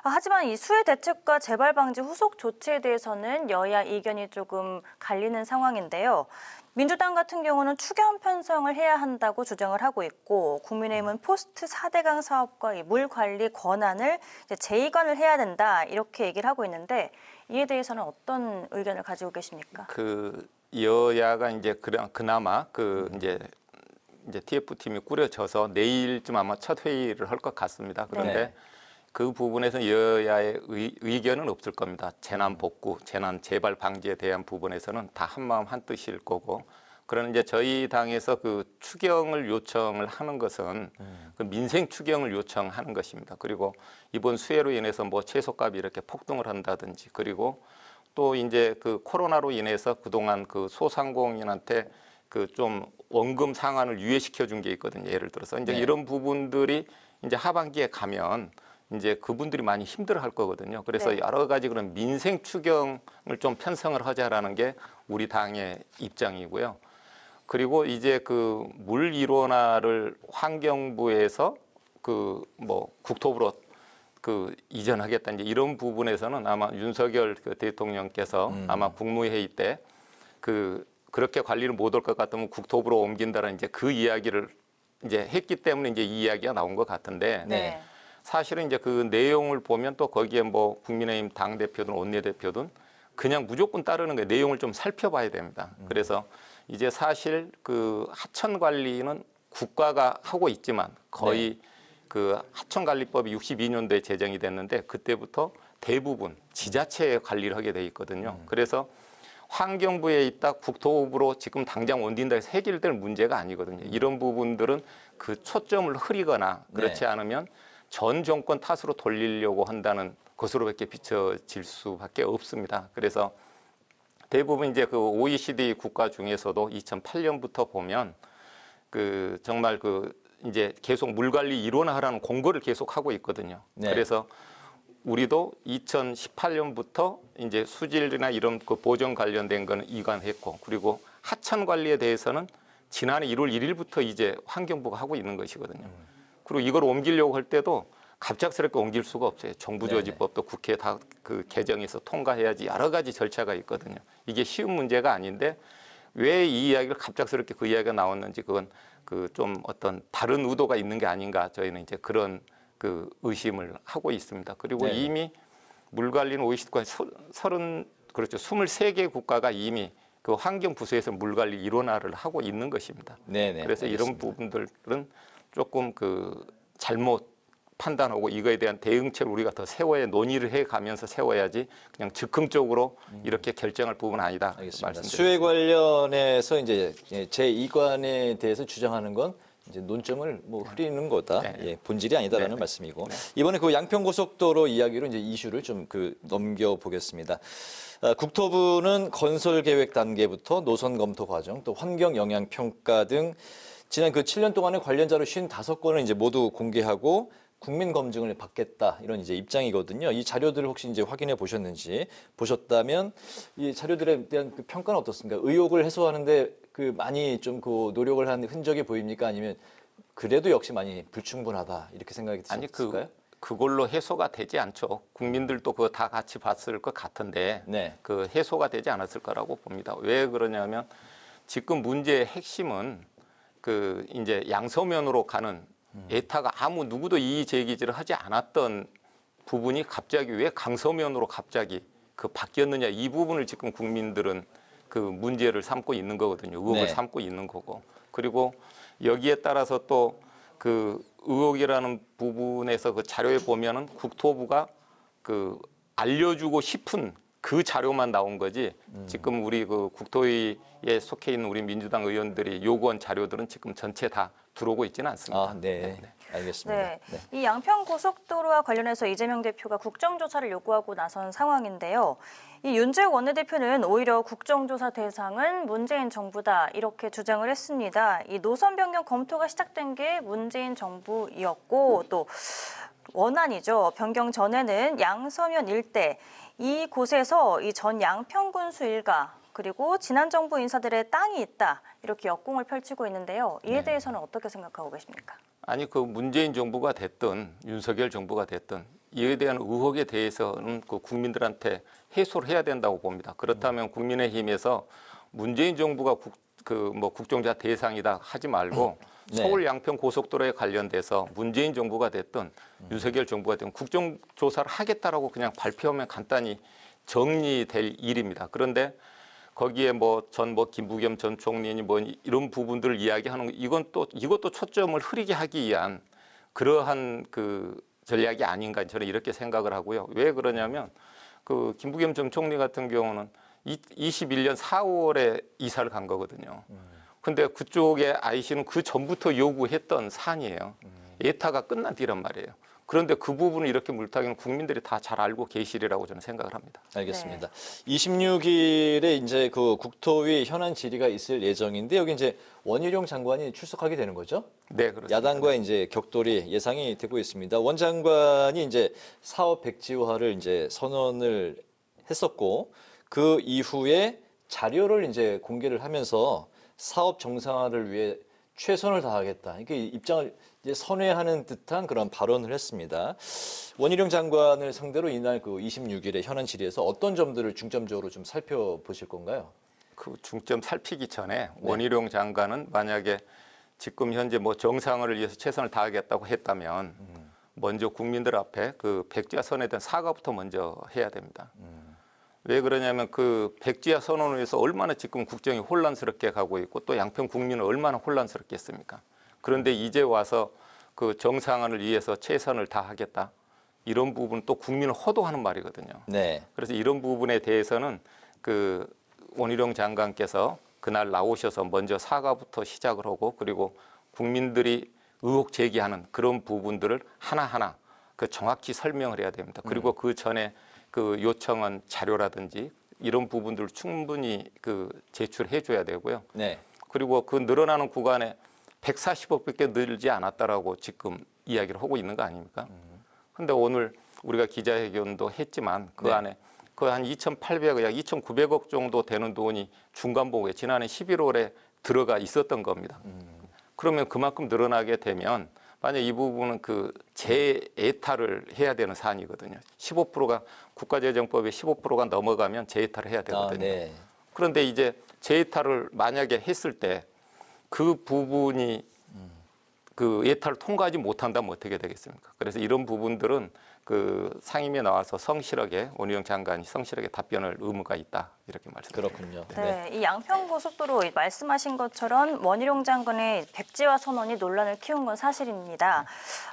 Speaker 1: 하지만 이 수해 대책과 재발 방지 후속 조치에 대해서는 여야 이견이 조금 갈리는 상황인데요. 민주당 같은 경우는 추경 편성을 해야 한다고 주장을 하고 있고, 국민의힘은 포스트 4대강 사업과 이 물 관리 권한을 이제 재이관을 해야 된다 이렇게 얘기를 하고 있는데, 이에 대해서는 어떤 의견을 가지고 계십니까?
Speaker 13: 여야가 이제 그나마 이제 TF팀이 꾸려져서 내일쯤 아마 첫 회의를 할 것 같습니다. 그런데
Speaker 1: 네.
Speaker 13: 그 부분에서 여야의 의견은 없을 겁니다. 재난 복구, 재난 재발 방지에 대한 부분에서는 다 한마음 한뜻일 거고, 그러나 이제 저희 당에서 그 추경을 요청을 하는 것은 그 민생 추경을 요청하는 것입니다. 그리고 이번 수해로 인해서 뭐 채소값이 이렇게 폭등을 한다든지, 그리고 또 이제 그 코로나로 인해서 그동안 그 소상공인한테 그 좀 원금 상환을 유예시켜 준 게 있거든요. 예를 들어서 이제 이런 부분들이 이제 하반기에 가면 이제 그분들이 많이 힘들어할 거거든요. 그래서 여러 가지 그런 민생 추경을 좀 편성을 하자라는 게 우리 당의 입장이고요. 그리고 이제 그 물 일원화를 환경부에서 그 뭐 국토부로 그 이전하겠다 이제 이런 부분에서는 아마 윤석열 그 대통령께서 아마 국무회의 때 그렇게 관리를 못 할 것 같으면 국토부로 옮긴다는 이제 그 이야기를 이제 했기 때문에 이제 이 이야기가 나온 것 같은데.
Speaker 1: 네.
Speaker 13: 사실은 이제 그 내용을 보면 또 거기에 뭐 국민의힘 당대표든 원내대표든 그냥 무조건 따르는 게 내용을 좀 살펴봐야 됩니다. 그래서 이제 사실 그 하천 관리는 국가가 하고 있지만 거의 그 하천관리법이 62년도에 제정이 됐는데 그때부터 대부분 지자체에 관리를 하게 돼 있거든요. 그래서 환경부에 있다 국토부로 지금 당장 옮긴다 해서 해결될 문제가 아니거든요. 이런 부분들은 그 초점을 흐리거나 그렇지 않으면 전 정권 탓으로 돌리려고 한다는 것으로밖에 비춰질 수밖에 없습니다. 그래서 대부분 이제 그 OECD 국가 중에서도 2008년부터 보면 그 정말 그 이제 계속 물 관리 일원화하라는 공고를 계속 하고 있거든요. 그래서 우리도 2018년부터 이제 수질이나 이런 그 보전 관련된 거는 이관했고, 그리고 하천 관리에 대해서는 지난해 1월 1일부터 이제 환경부가 하고 있는 것이거든요. 그리고 이걸 옮기려고 할 때도 갑작스럽게 옮길 수가 없어요. 정부조직법도 국회에 다 그 개정해서 통과해야지 여러 가지 절차가 있거든요. 이게 쉬운 문제가 아닌데 왜 이 이야기를 갑작스럽게 그 이야기가 나왔는지 그건 그 좀 어떤 다른 의도가 있는 게 아닌가 저희는 이제 그런 그 의심을 하고 있습니다. 그리고 이미 물 관리는 OECD가 23개 국가가 이미 그 환경 부서에서 물 관리 일원화를 하고 있는 것입니다. 그래서 이런 부분들은 조금 그 잘못 판단하고 이거에 대한 대응책을 우리가 더 세워야 논의를 해가면서 세워야지 그냥 즉흥적으로 이렇게 결정할 부분은 아니다.
Speaker 2: 알겠습니다. 수해 관련해서 이제 제2관에 대해서 주장하는 건 이제 논점을 뭐 흐리는 거다. 본질이 아니다라는 말씀이고 이번에 그 양평고속도로 이야기로 이제 이슈를 좀 넘겨보겠습니다. 국토부는 건설 계획 단계부터 노선 검토 과정, 또 환경 영향 평가 등 지난 그 7년 동안의 관련 자료 55건을 이제 모두 공개하고 국민 검증을 받겠다 이런 이제 입장이거든요. 이 자료들을 혹시 이제 확인해 보셨는지 보셨다면 이 자료들에 대한 그 평가는 어떻습니까? 의혹을 해소하는데 그 많이 좀 그 노력을 한 흔적이 보입니까? 아니면 그래도 역시 많이 불충분하다 이렇게 생각이 드실까요?
Speaker 13: 그걸로 해소가 되지 않죠. 국민들도 그거 다 같이 봤을 것 같은데 그 해소가 되지 않았을 거라고 봅니다. 왜 그러냐면 지금 문제의 핵심은 그 이제 양서면으로 가는 에타가 아무 누구도 이의 제기를 하지 않았던 부분이 갑자기 왜 강서면으로 갑자기 그 바뀌었느냐 이 부분을 지금 국민들은 그 문제를 삼고 있는 거거든요. 의혹을 삼고 있는 거고. 그리고 여기에 따라서 또 그 의혹이라는 부분에서 그 자료에 보면은 국토부가 그 알려주고 싶은 그 자료만 나온 거지 지금 우리 그 국토위에 속해 있는 우리 민주당 의원들이 요구한 자료들은 지금 전체 다 들어오고 있지는 않습니다.
Speaker 2: 알겠습니다.
Speaker 1: 이 양평고속도로와 관련해서 이재명 대표가 국정조사를 요구하고 나선 상황인데요. 이 윤재욱 원내대표는 오히려 국정조사 대상은 문재인 정부다 이렇게 주장을 했습니다. 이 노선 변경 검토가 시작된 게 문재인 정부이었고 또 원안이죠. 변경 전에는 양서면 일대 이곳에서 이 전 양평군수 일가 그리고 지난 정부 인사들의 땅이 있다. 이렇게 역공을 펼치고 있는데요. 이에 대해서는 어떻게 생각하고 계십니까?
Speaker 13: 아니 그 문재인 정부가 됐든 윤석열 정부가 됐든 이에 대한 의혹에 대해서는 그 국민들한테 해소를 해야 된다고 봅니다. 그렇다면 국민의힘에서 문재인 정부가 국정조사 대상이다 하지 말고 서울 양평 고속도로에 관련돼서 문재인 정부가 됐든 윤석열 정부가 됐든 국정조사를 하겠다라고 그냥 발표하면 간단히 정리될 일입니다. 그런데 거기에 김부겸 전 총리니 이런 부분들을 이야기하는 이것도 초점을 흐리게 하기 위한 그러한 그 전략이 아닌가 저는 이렇게 생각을 하고요. 왜 그러냐면 그 김부겸 전 총리 같은 경우는 21년 4월에 이사를 간 거거든요. 근데 그쪽에 IC는 그 전부터 요구했던 사안이에요. 예타가 끝난 뒤란 말이에요. 그런데 그 부분을 이렇게 물타기는 국민들이 다 잘 알고 계시리라고 저는 생각을 합니다.
Speaker 2: 알겠습니다. 26일에 이제 그 국토위 현안 질의가 있을 예정인데 여기 이제 원희룡 장관이 출석하게 되는 거죠?
Speaker 13: 네, 그렇습니다.
Speaker 2: 야당과 이제 격돌이 예상이 되고 있습니다. 원 장관이 이제 사업 백지화를 이제 선언을 했었고 그 이후에 자료를 이제 공개를 하면서 사업 정상화를 위해 최선을 다하겠다. 이렇게 입장을 이제 선회하는 듯한 그런 발언을 했습니다. 원희룡 장관을 상대로 이날 그 26일에 현안 질의에서 어떤 점들을 중점적으로 좀 살펴보실 건가요?
Speaker 13: 그 중점 살피기 전에 원희룡 장관은 만약에 지금 현재 정상화를 위해서 최선을 다하겠다고 했다면 먼저 국민들 앞에 그 백지화 선언에 대한 사과부터 먼저 해야 됩니다. 왜 그러냐면 그 백지화 선언을 위해서 얼마나 지금 국정이 혼란스럽게 가고 있고 또 양평 국민은 얼마나 혼란스럽겠습니까? 그런데 이제 와서 그 정상화를 위해서 최선을 다하겠다. 이런 부분 또 국민을 호도하는 말이거든요.
Speaker 2: 네.
Speaker 13: 그래서 이런 부분에 대해서는 그 원희룡 장관께서 그날 나오셔서 먼저 사과부터 시작을 하고 그리고 국민들이 의혹 제기하는 그런 부분들을 하나하나 그 정확히 설명을 해야 됩니다. 그리고 그 전에 그 요청한 자료라든지 이런 부분들을 충분히 그 제출해 줘야 되고요.
Speaker 2: 네.
Speaker 13: 그리고 그 늘어나는 구간에 140억밖에 늘지 않았다라고 지금 이야기를 하고 있는 거 아닙니까? 근데 오늘 우리가 기자회견도 했지만 그 안에 그 한 2,800억, 약 2,900억 정도 되는 돈이 중간보고에 지난해 11월에 들어가 있었던 겁니다. 그러면 그만큼 늘어나게 되면 만약 이 부분은 그 재예타를 해야 되는 사안이거든요. 15%가 국가재정법에 15%가 넘어가면 재예타를 해야 되거든요.
Speaker 2: 네.
Speaker 13: 그런데 이제 재예타를 만약에 했을 때 그 부분이 그 예타를 통과하지 못한다면 어떻게 되겠습니까? 그래서 이런 부분들은 그 상임위에 나와서 성실하게 원희룡 장관이 성실하게 답변할 의무가 있다 이렇게 말씀드립니다.
Speaker 2: 그렇군요.
Speaker 1: 네, 이 양평고속도로 말씀하신 것처럼 원희룡 장관의 백지화 선언이 논란을 키운 건 사실입니다.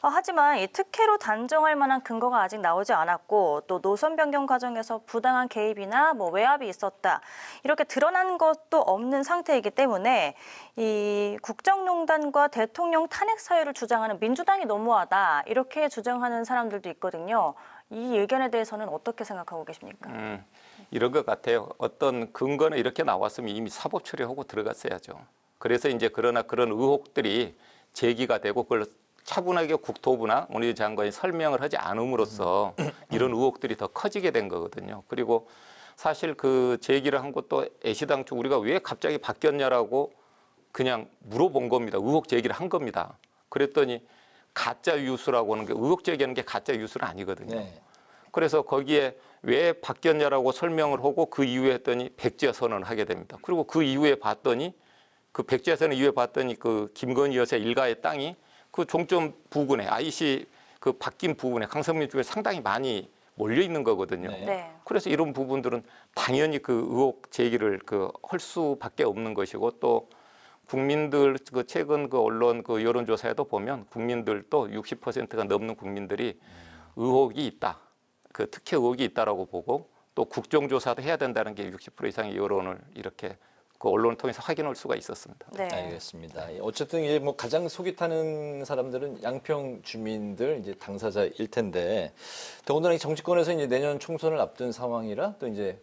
Speaker 1: 하지만 이 특혜로 단정할 만한 근거가 아직 나오지 않았고 또 노선 변경 과정에서 부당한 개입이나 외압이 있었다 이렇게 드러난 것도 없는 상태이기 때문에 이 국정농단과 대통령 탄핵 사유를 주장하는 민주당이 너무하다 이렇게 주장하는 사람들도 있거든요. 이 의견에 대해서는 어떻게 생각하고 계십니까?
Speaker 13: 이런 것 같아요. 어떤 근거는 이렇게 나왔으면 이미 사법 처리하고 들어갔어야죠. 그래서 이제 그러나 그런 의혹들이 제기가 되고 그걸 차분하게 국토부나 원희룡 장관이 설명을 하지 않음으로써 이런 의혹들이 더 커지게 된 거거든요. 그리고 사실 그 제기를 한 것도 애시당초 우리가 왜 갑자기 바뀌었냐라고 그냥 물어본 겁니다. 의혹 제기를 한 겁니다. 그랬더니 가짜 뉴스라고 하는 게 의혹 제기하는 게 가짜 뉴스는 아니거든요.
Speaker 2: 네.
Speaker 13: 그래서 거기에 왜 바뀌었냐라고 설명을 하고 그 이후에 했더니 백지화 선언을 하게 됩니다. 그리고 그 이후에 봤더니 그 백지화 선언 이후에 봤더니 그 김건희 여사 일가의 땅이 그 종점 부근에 IC 그 바뀐 부분에 강성민 쪽에 상당히 많이 몰려 있는 거거든요.
Speaker 1: 네.
Speaker 13: 그래서 이런 부분들은 당연히 그 의혹 제기를 그 할 수밖에 없는 것이고 또 국민들 그 최근 그 언론 그 여론조사에도 보면 국민들도 60%가 넘는 국민들이 의혹이 있다. 그 특혜 의혹이 있다라고 보고 또 국정조사도 해야 된다는 게 60% 이상의 여론을 이렇게 그 언론을 통해서 확인할 수가 있었습니다.
Speaker 1: 네.
Speaker 2: 알겠습니다. 어쨌든 이제 가장 속이 타는 사람들은 양평 주민들 이제 당사자일 텐데 더군다나 정치권에서 이제 내년 총선을 앞둔 상황이라 또 이제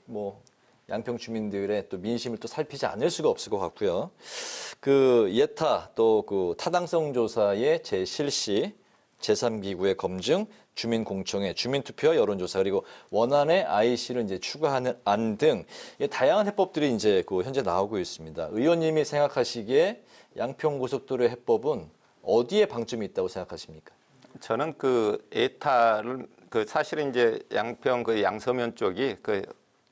Speaker 2: 양평 주민들의 또 민심을 또 살피지 않을 수가 없을 것 같고요. 그 예타 또 그 타당성 조사의 재실시 제3기구의 검증, 주민공청회, 주민투표와 여론조사 그리고 원안에 IC를 이제 추가하는 안 등 다양한 해법들이 이제 현재 나오고 있습니다. 의원님이 생각하시기에 양평고속도로 해법은 어디에 방점이 있다고 생각하십니까?
Speaker 13: 저는 에타를 사실은 이제 양평 양서면 쪽이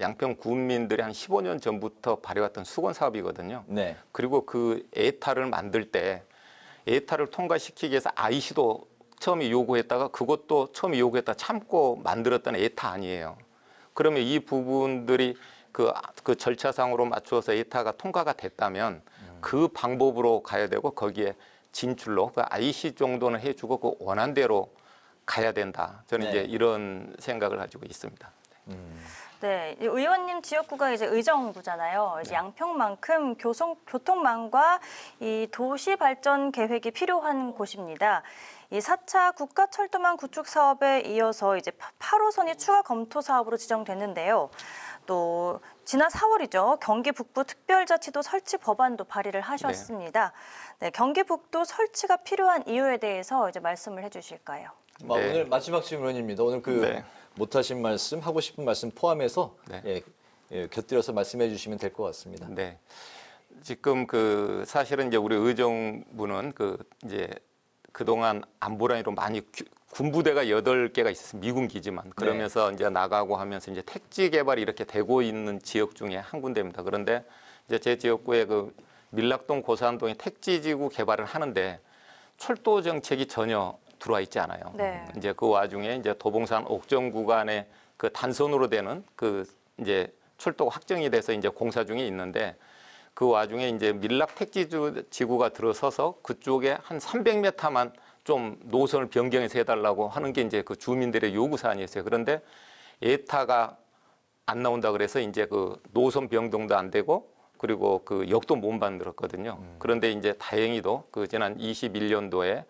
Speaker 13: 양평 군민들이 한 15년 전부터 발해왔던 수건 사업이거든요.
Speaker 2: 네.
Speaker 13: 그리고 에타를 만들 때 에타를 통과시키기 위해서 IC도 처음에 요구했다가 그것도 처음에 요구했다 참고 만들었던 에타 아니에요. 그러면 이 부분들이 그 절차상으로 맞추어서 에타가 통과가 됐다면 그 방법으로 가야 되고 거기에 진출로 IC 정도는 해주고 그 원안대로 가야 된다. 저는
Speaker 2: 네.
Speaker 13: 이제 이런 생각을 가지고 있습니다.
Speaker 1: 네, 의원님 지역구가 이제 의정부잖아요. 이제 양평만큼 교통망과 이 도시 발전 계획이 필요한 곳입니다. 이 4차 국가철도망 구축 사업에 이어서 이제 8호선이 추가 검토 사업으로 지정됐는데요. 또 지난 4월이죠. 경기 북부 특별자치도 설치 법안도 발의를 하셨습니다. 네, 경기 북도 설치가 필요한 이유에 대해서 이제 말씀을 해주실까요?
Speaker 2: 네. 오늘 마지막 질문입니다. 오늘 못하신 말씀, 하고 싶은 말씀 포함해서 곁들여서 말씀해 주시면 될 것 같습니다.
Speaker 13: 네. 지금 사실은 이제 우리 의정부는 이제 그동안 안보라인으로 많이 군부대가 8개가 있었어요. 미군 기지만. 그러면서 이제 나가고 하면서 이제 택지 개발이 이렇게 되고 있는 지역 중에 한 군데입니다. 그런데 이제 제 지역구에 밀락동 고산동에 택지지구 개발을 하는데 철도 정책이 전혀 들어와 있지 않아요.
Speaker 1: 네.
Speaker 13: 이제 그 와중에 이제 도봉산 옥정 구간에 단선으로 되는 이제 철도가 확정이 돼서 이제 공사 중에 있는데 그 와중에 이제 밀락 택지지구가 들어서서 그쪽에 한 300m만 좀 노선을 변경해서 해달라고 하는 게 이제 주민들의 요구 사안이었어요. 그런데 에타가 안 나온다 그래서 이제 노선 변동도 안 되고 그리고 역도 못 만들었거든요. 그런데 이제 다행히도 지난 21년도에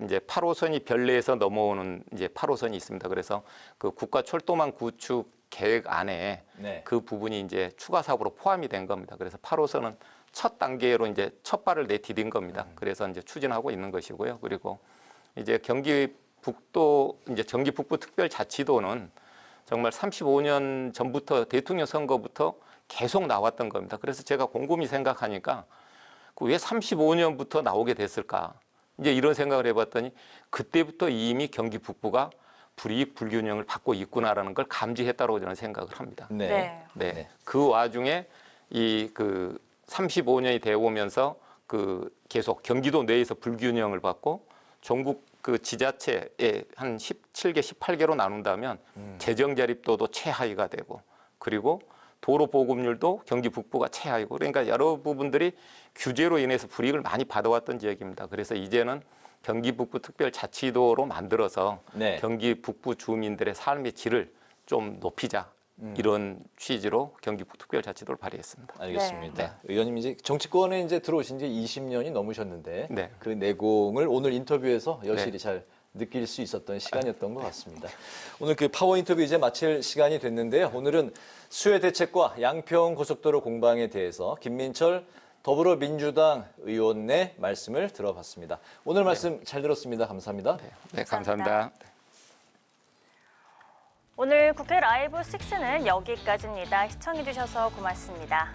Speaker 13: 이제 8호선이 별내에서 넘어오는 이제 8호선이 있습니다. 그래서 국가철도망 구축 계획 안에 그 부분이 이제 추가 사업으로 포함이 된 겁니다. 그래서 8호선은 첫 단계로 이제 첫 발을 내디딘 겁니다. 그래서 이제 추진하고 있는 것이고요. 그리고 이제 경기 북부 특별자치도는 정말 35년 전부터 대통령 선거부터 계속 나왔던 겁니다. 그래서 제가 곰곰이 생각하니까 왜 35년부터 나오게 됐을까? 이제 이런 생각을 해봤더니 그때부터 이미 경기 북부가 불이익 불균형을 받고 있구나라는 걸 감지했다고 저는 생각을 합니다.
Speaker 1: 네.
Speaker 13: 그 와중에 35년이 되어 오면서 계속 경기도 내에서 불균형을 받고 전국 지자체에 한 17개, 18개로 나눈다면 재정 자립도도 최하위가 되고 그리고 도로 보급률도 경기 북부가 최하위고 그러니까 여러 부분들이 규제로 인해서 불이익을 많이 받아왔던 지역입니다. 그래서 이제는 경기 북부 특별자치도로 만들어서 경기 북부 주민들의 삶의 질을 좀 높이자 이런 취지로 경기 북부 특별자치도를 발의했습니다.
Speaker 2: 알겠습니다. 의원님 이제 정치권에 이제 들어오신 지 20년이 넘으셨는데 그 내공을 오늘 인터뷰에서 여실히 잘 느낄 수 있었던 시간이었던 것 같습니다. 오늘 파워 인터뷰 이제 마칠 시간이 됐는데요. 오늘은 수해 대책과 양평 고속도로 공방에 대해서 김민철 더불어민주당 의원의 말씀을 들어봤습니다. 오늘 말씀 잘 들었습니다. 감사합니다.
Speaker 13: 네, 감사합니다.
Speaker 1: 오늘 국회 라이브 6는 여기까지입니다. 시청해주셔서 고맙습니다.